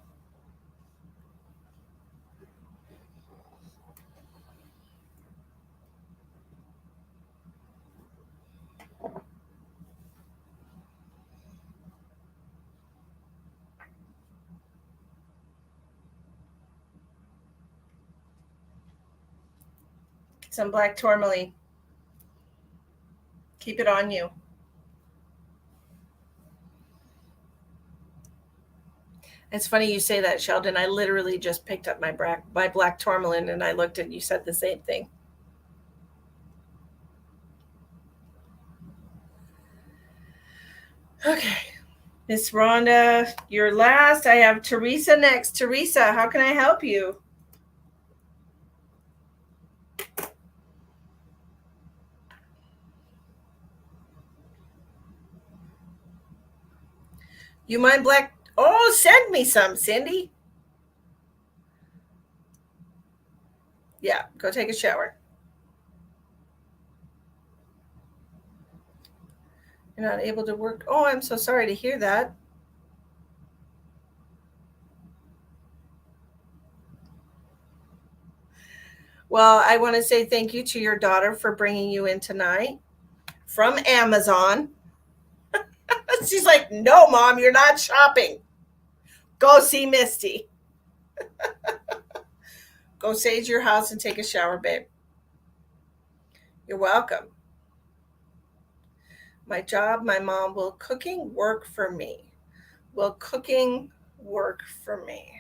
Some black tourmaline. Keep it on you. It's funny you say that, Sheldon. I literally just picked up my black tourmaline and I looked and you said the same thing. Okay. Miss Rhonda, you're last. I have Teresa next. Teresa, how can I help you? You mind black? Oh, send me some, Cindy. Yeah, go take a shower. You're not able to work. Oh, I'm so sorry to hear that. Well, I want to say thank you to your daughter for bringing you in tonight from Amazon. She's like, no, Mom, you're not shopping. Go see Misty. Go sage your house and take a shower, babe. You're welcome. My job, my mom, will cooking work for me? Will cooking work for me?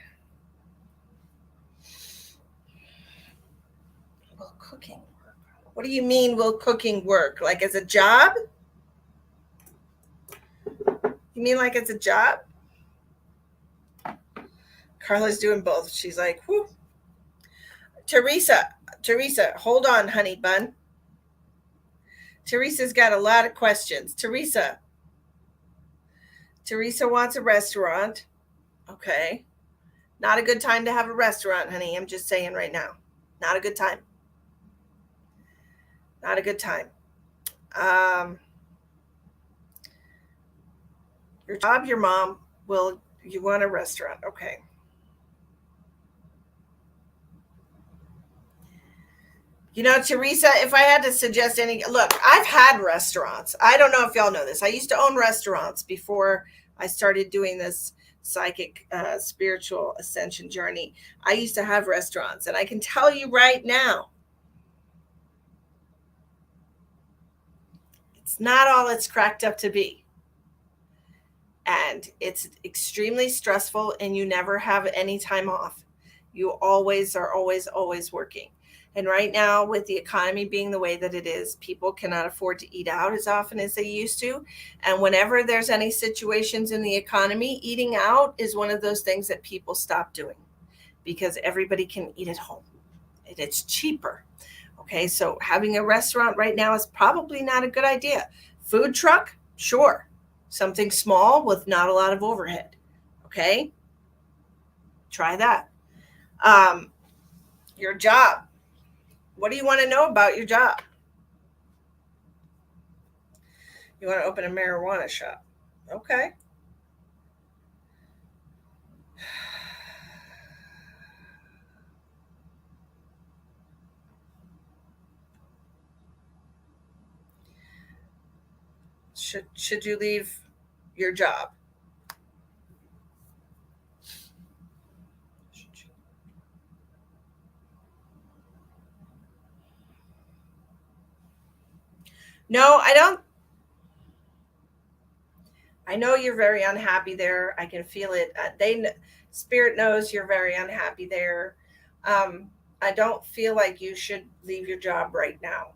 Will cooking work? What do you mean, will cooking work? Like as a job? You mean like it's a job? Carla's doing both. She's like, whoo. Teresa, hold on, honey bun. Teresa's got a lot of questions. Teresa wants a restaurant. Okay. Not a good time to have a restaurant, honey. I'm just saying right now. Not a good time. Not a good time. Your job, your mom, you want a restaurant. Okay. You know, Teresa, if I had to suggest look, I've had restaurants. I don't know if y'all know this. I used to own restaurants before I started doing this psychic spiritual ascension journey. I used to have restaurants, and I can tell you right now, it's not all it's cracked up to be. And it's extremely stressful, and you never have any time off. You always are always working. And right now, with the economy being the way that it is, people cannot afford to eat out as often as they used to. And whenever there's any situations in the economy, eating out is one of those things that people stop doing because everybody can eat at home and it's cheaper. Okay, so having a restaurant right now is probably not a good idea. Food truck, sure. Something small with not a lot of overhead. Okay. Try that. Um, your job. What do you want to know about your job? You want to open a marijuana shop. Okay. Should you leave your job? No, I don't. I know you're very unhappy there. I can feel it. Spirit knows you're very unhappy there. Um, I don't feel like you should leave your job right now.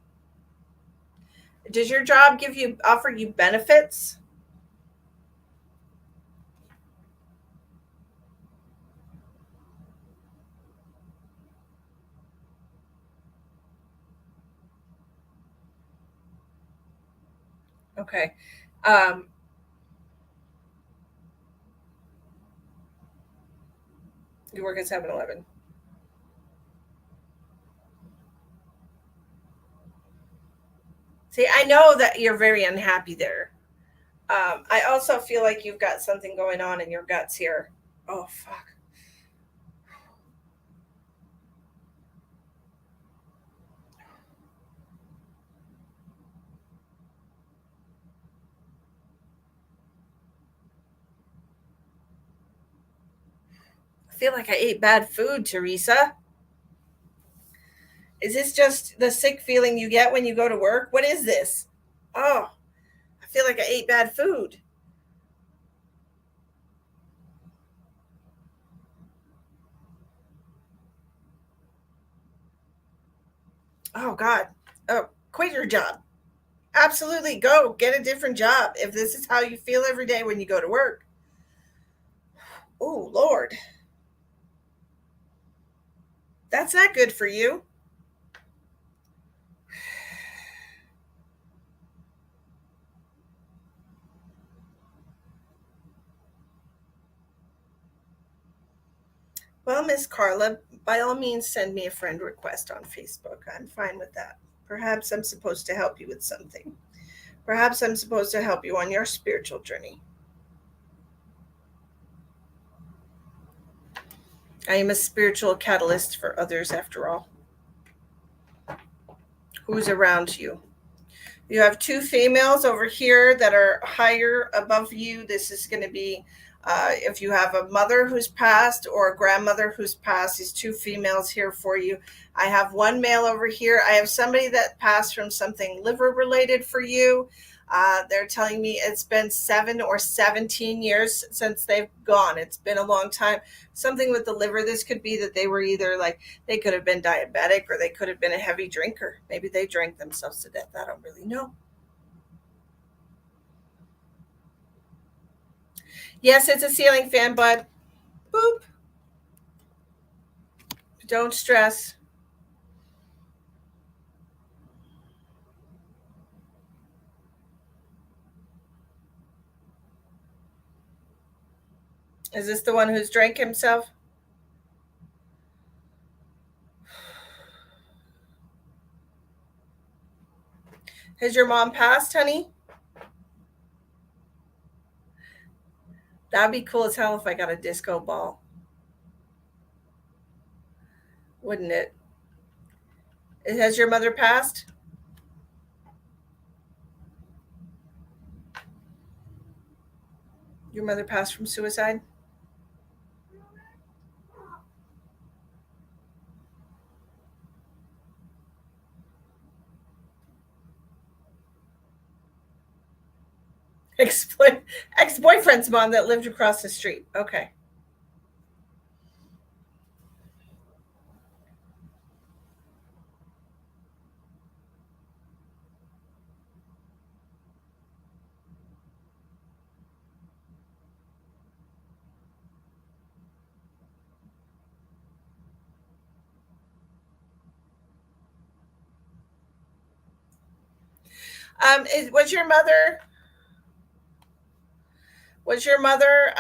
Does your job offer you benefits? Okay. Um, you work at 7-Eleven. See, I know that you're very unhappy there. I also feel like you've got something going on in your guts here. Oh, fuck. I feel like I ate bad food, Teresa. Is this just the sick feeling you get when you go to work? What is this? Oh, I feel like I ate bad food. Oh, God. Oh, quit your job. Absolutely. Go get a different job if this is how you feel every day when you go to work. Oh, Lord. That's not good for you. Well, Miss Carla, by all means, send me a friend request on Facebook. I'm fine with that. Perhaps I'm supposed to help you with something. Perhaps I'm supposed to help you on your spiritual journey. I am a spiritual catalyst for others, after all. Who's around you? You have two females over here that are higher above you. This is going to be if you have a mother who's passed or a grandmother who's passed, these two females here for you. I have one male over here. I have somebody that passed from something liver related for you. They're telling me it's been 7 or 17 years since they've gone. It's been a long time. Something with the liver. This could be that they were either like they could have been diabetic or they could have been a heavy drinker. Maybe they drank themselves to death. I don't really know. Yes, it's a ceiling fan, bud. Boop. Don't stress. Is this the one who's drank himself? Has your mom passed, honey? That'd be cool as hell if I got a disco ball. Wouldn't it? Has your mother passed? Your mother passed from suicide? Ex-boyfriend's mom that lived across the street. Okay. Was your mother? Was your mother?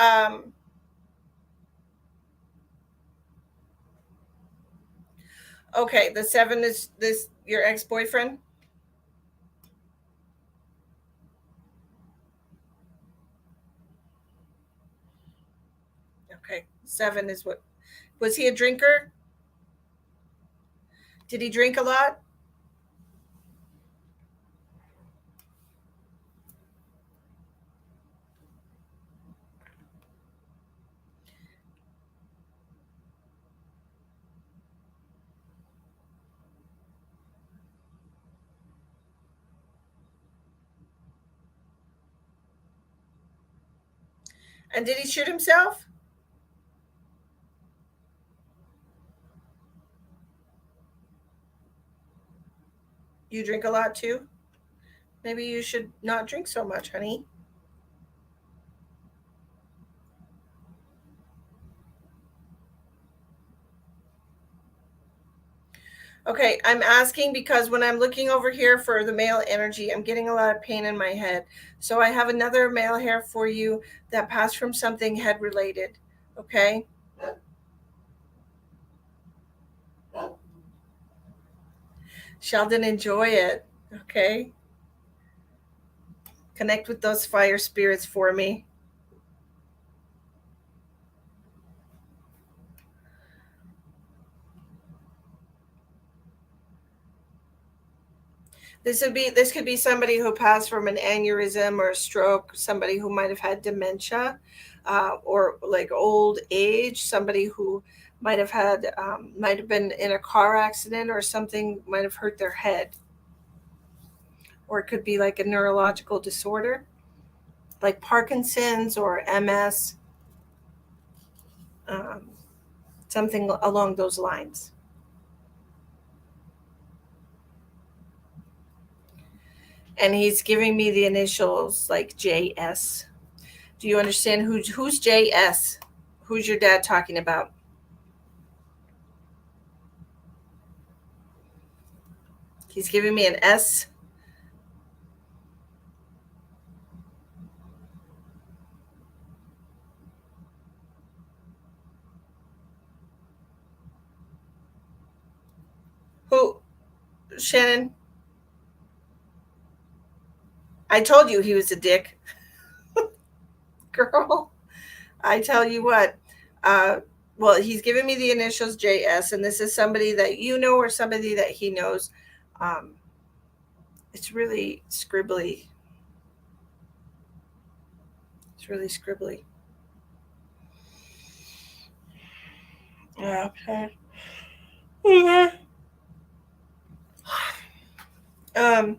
Okay, the 7 is this your ex-boyfriend? Okay, 7 is what. Was he a drinker? Did he drink a lot? And did he shoot himself? You drink a lot too? Maybe you should not drink so much, honey. Okay, I'm asking because when I'm looking over here for the male energy, I'm getting a lot of pain in my head. So I have another male hair for you that passed from something head related. Okay? Sheldon, enjoy it. Okay? Connect with those fire spirits for me. This could be somebody who passed from an aneurysm or a stroke, somebody who might have had dementia, or like old age, somebody who might have been in a car accident or something might have hurt their head, or it could be like a neurological disorder like Parkinson's or MS, um, something along those lines. And he's giving me the initials like JS. Do you understand who's JS? Who's your dad talking about? He's giving me an S. Who, Shannon? I told you he was a dick, girl. I tell you what. Uh, well, he's giving me the initials JS, and this is somebody that you know or somebody that he knows. Um, it's really scribbly. It's really scribbly. Yeah. Okay. Yeah. Um,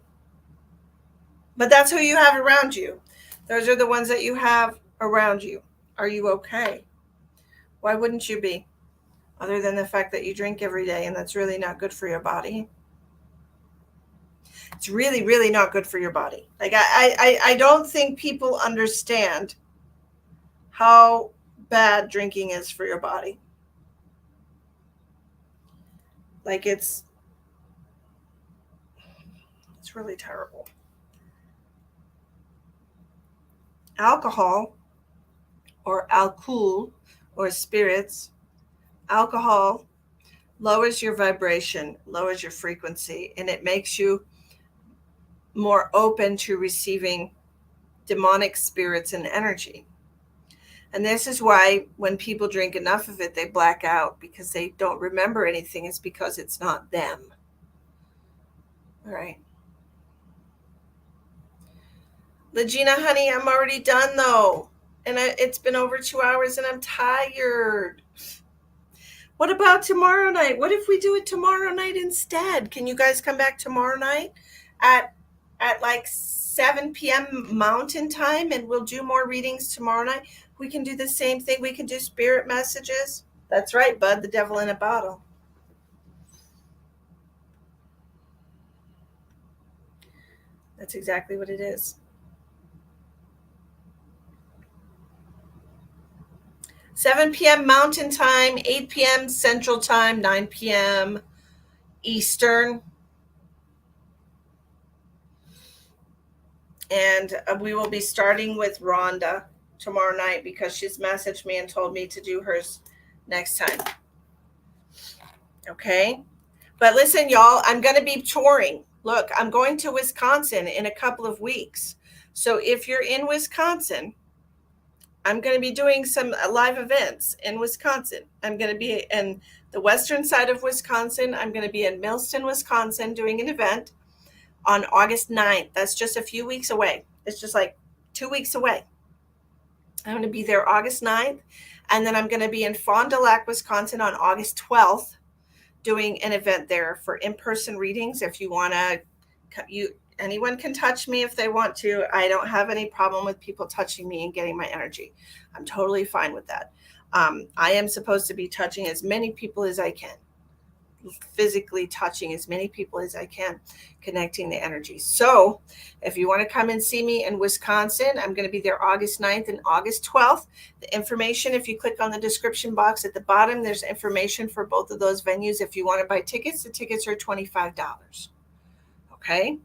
but that's who you have around you. Those are the ones that you have around you. Are you okay? Why wouldn't you be? Other than the fact that you drink every day, and that's really not good for your body. It's really, really not good for your body. Like I don't think people understand how bad drinking is for your body. Like it's really terrible. Alcohol or alcohol or spirits, alcohol lowers your vibration, lowers your frequency, and it makes you more open to receiving demonic spirits and energy. And this is why when people drink enough of it, they black out because they don't remember anything. It's because it's not them. All right. Legina, honey, I'm already done though. And it's been over 2 hours and I'm tired. What about tomorrow night? What if we do it tomorrow night instead? Can you guys come back tomorrow night at like 7 p.m. Mountain Time, and we'll do more readings tomorrow night? We can do the same thing. We can do spirit messages. That's right, bud. The devil in a bottle. That's exactly what it is. 7 p.m. Mountain Time, 8 p.m. Central Time, 9 p.m. Eastern. And we will be starting with Rhonda tomorrow night because she's messaged me and told me to do hers next time. Okay? But listen, y'all, I'm going to be touring. Look, I'm going to Wisconsin in a couple of weeks. So if you're in Wisconsin, I'm going to be doing some live events in Wisconsin. I'm going to be in the western side of Wisconsin. I'm going to be in Millston, Wisconsin, doing an event on August 9th. That's just a few weeks away. It's just like 2 weeks away. I'm going to be there August 9th. And then I'm going to be in Fond du Lac, Wisconsin on August 12th, doing an event there for in-person readings. If you want to, anyone can touch me if they want to. I don't have any problem with people touching me and getting my energy. I'm totally fine with that. I am supposed to be touching as many people as I can, physically touching as many people as I can, connecting the energy. So if you want to come and see me in Wisconsin, I'm going to be there August 9th and August 12th. The information, if you click on the description box at the bottom, there's information for both of those venues. If you want to buy tickets, the tickets are $25. Okay.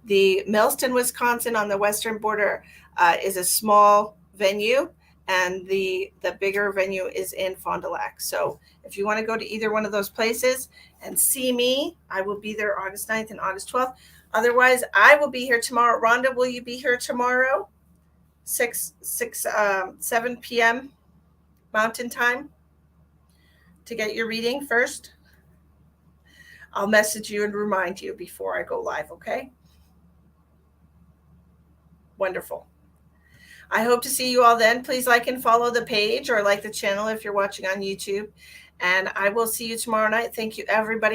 The Millston, Wisconsin on the western border is a small venue, and the bigger venue is in Fond du Lac. So if you want to go to either one of those places and see me, I will be there August 9th and August 12th. Otherwise, I will be here tomorrow. Rhonda, will you be here tomorrow? 7 p.m. Mountain Time to get your reading first? I'll message you and remind you before I go live, okay? Wonderful. I hope to see you all then. Please like and follow the page or like the channel if you're watching on YouTube. And I will see you tomorrow night. Thank you, everybody.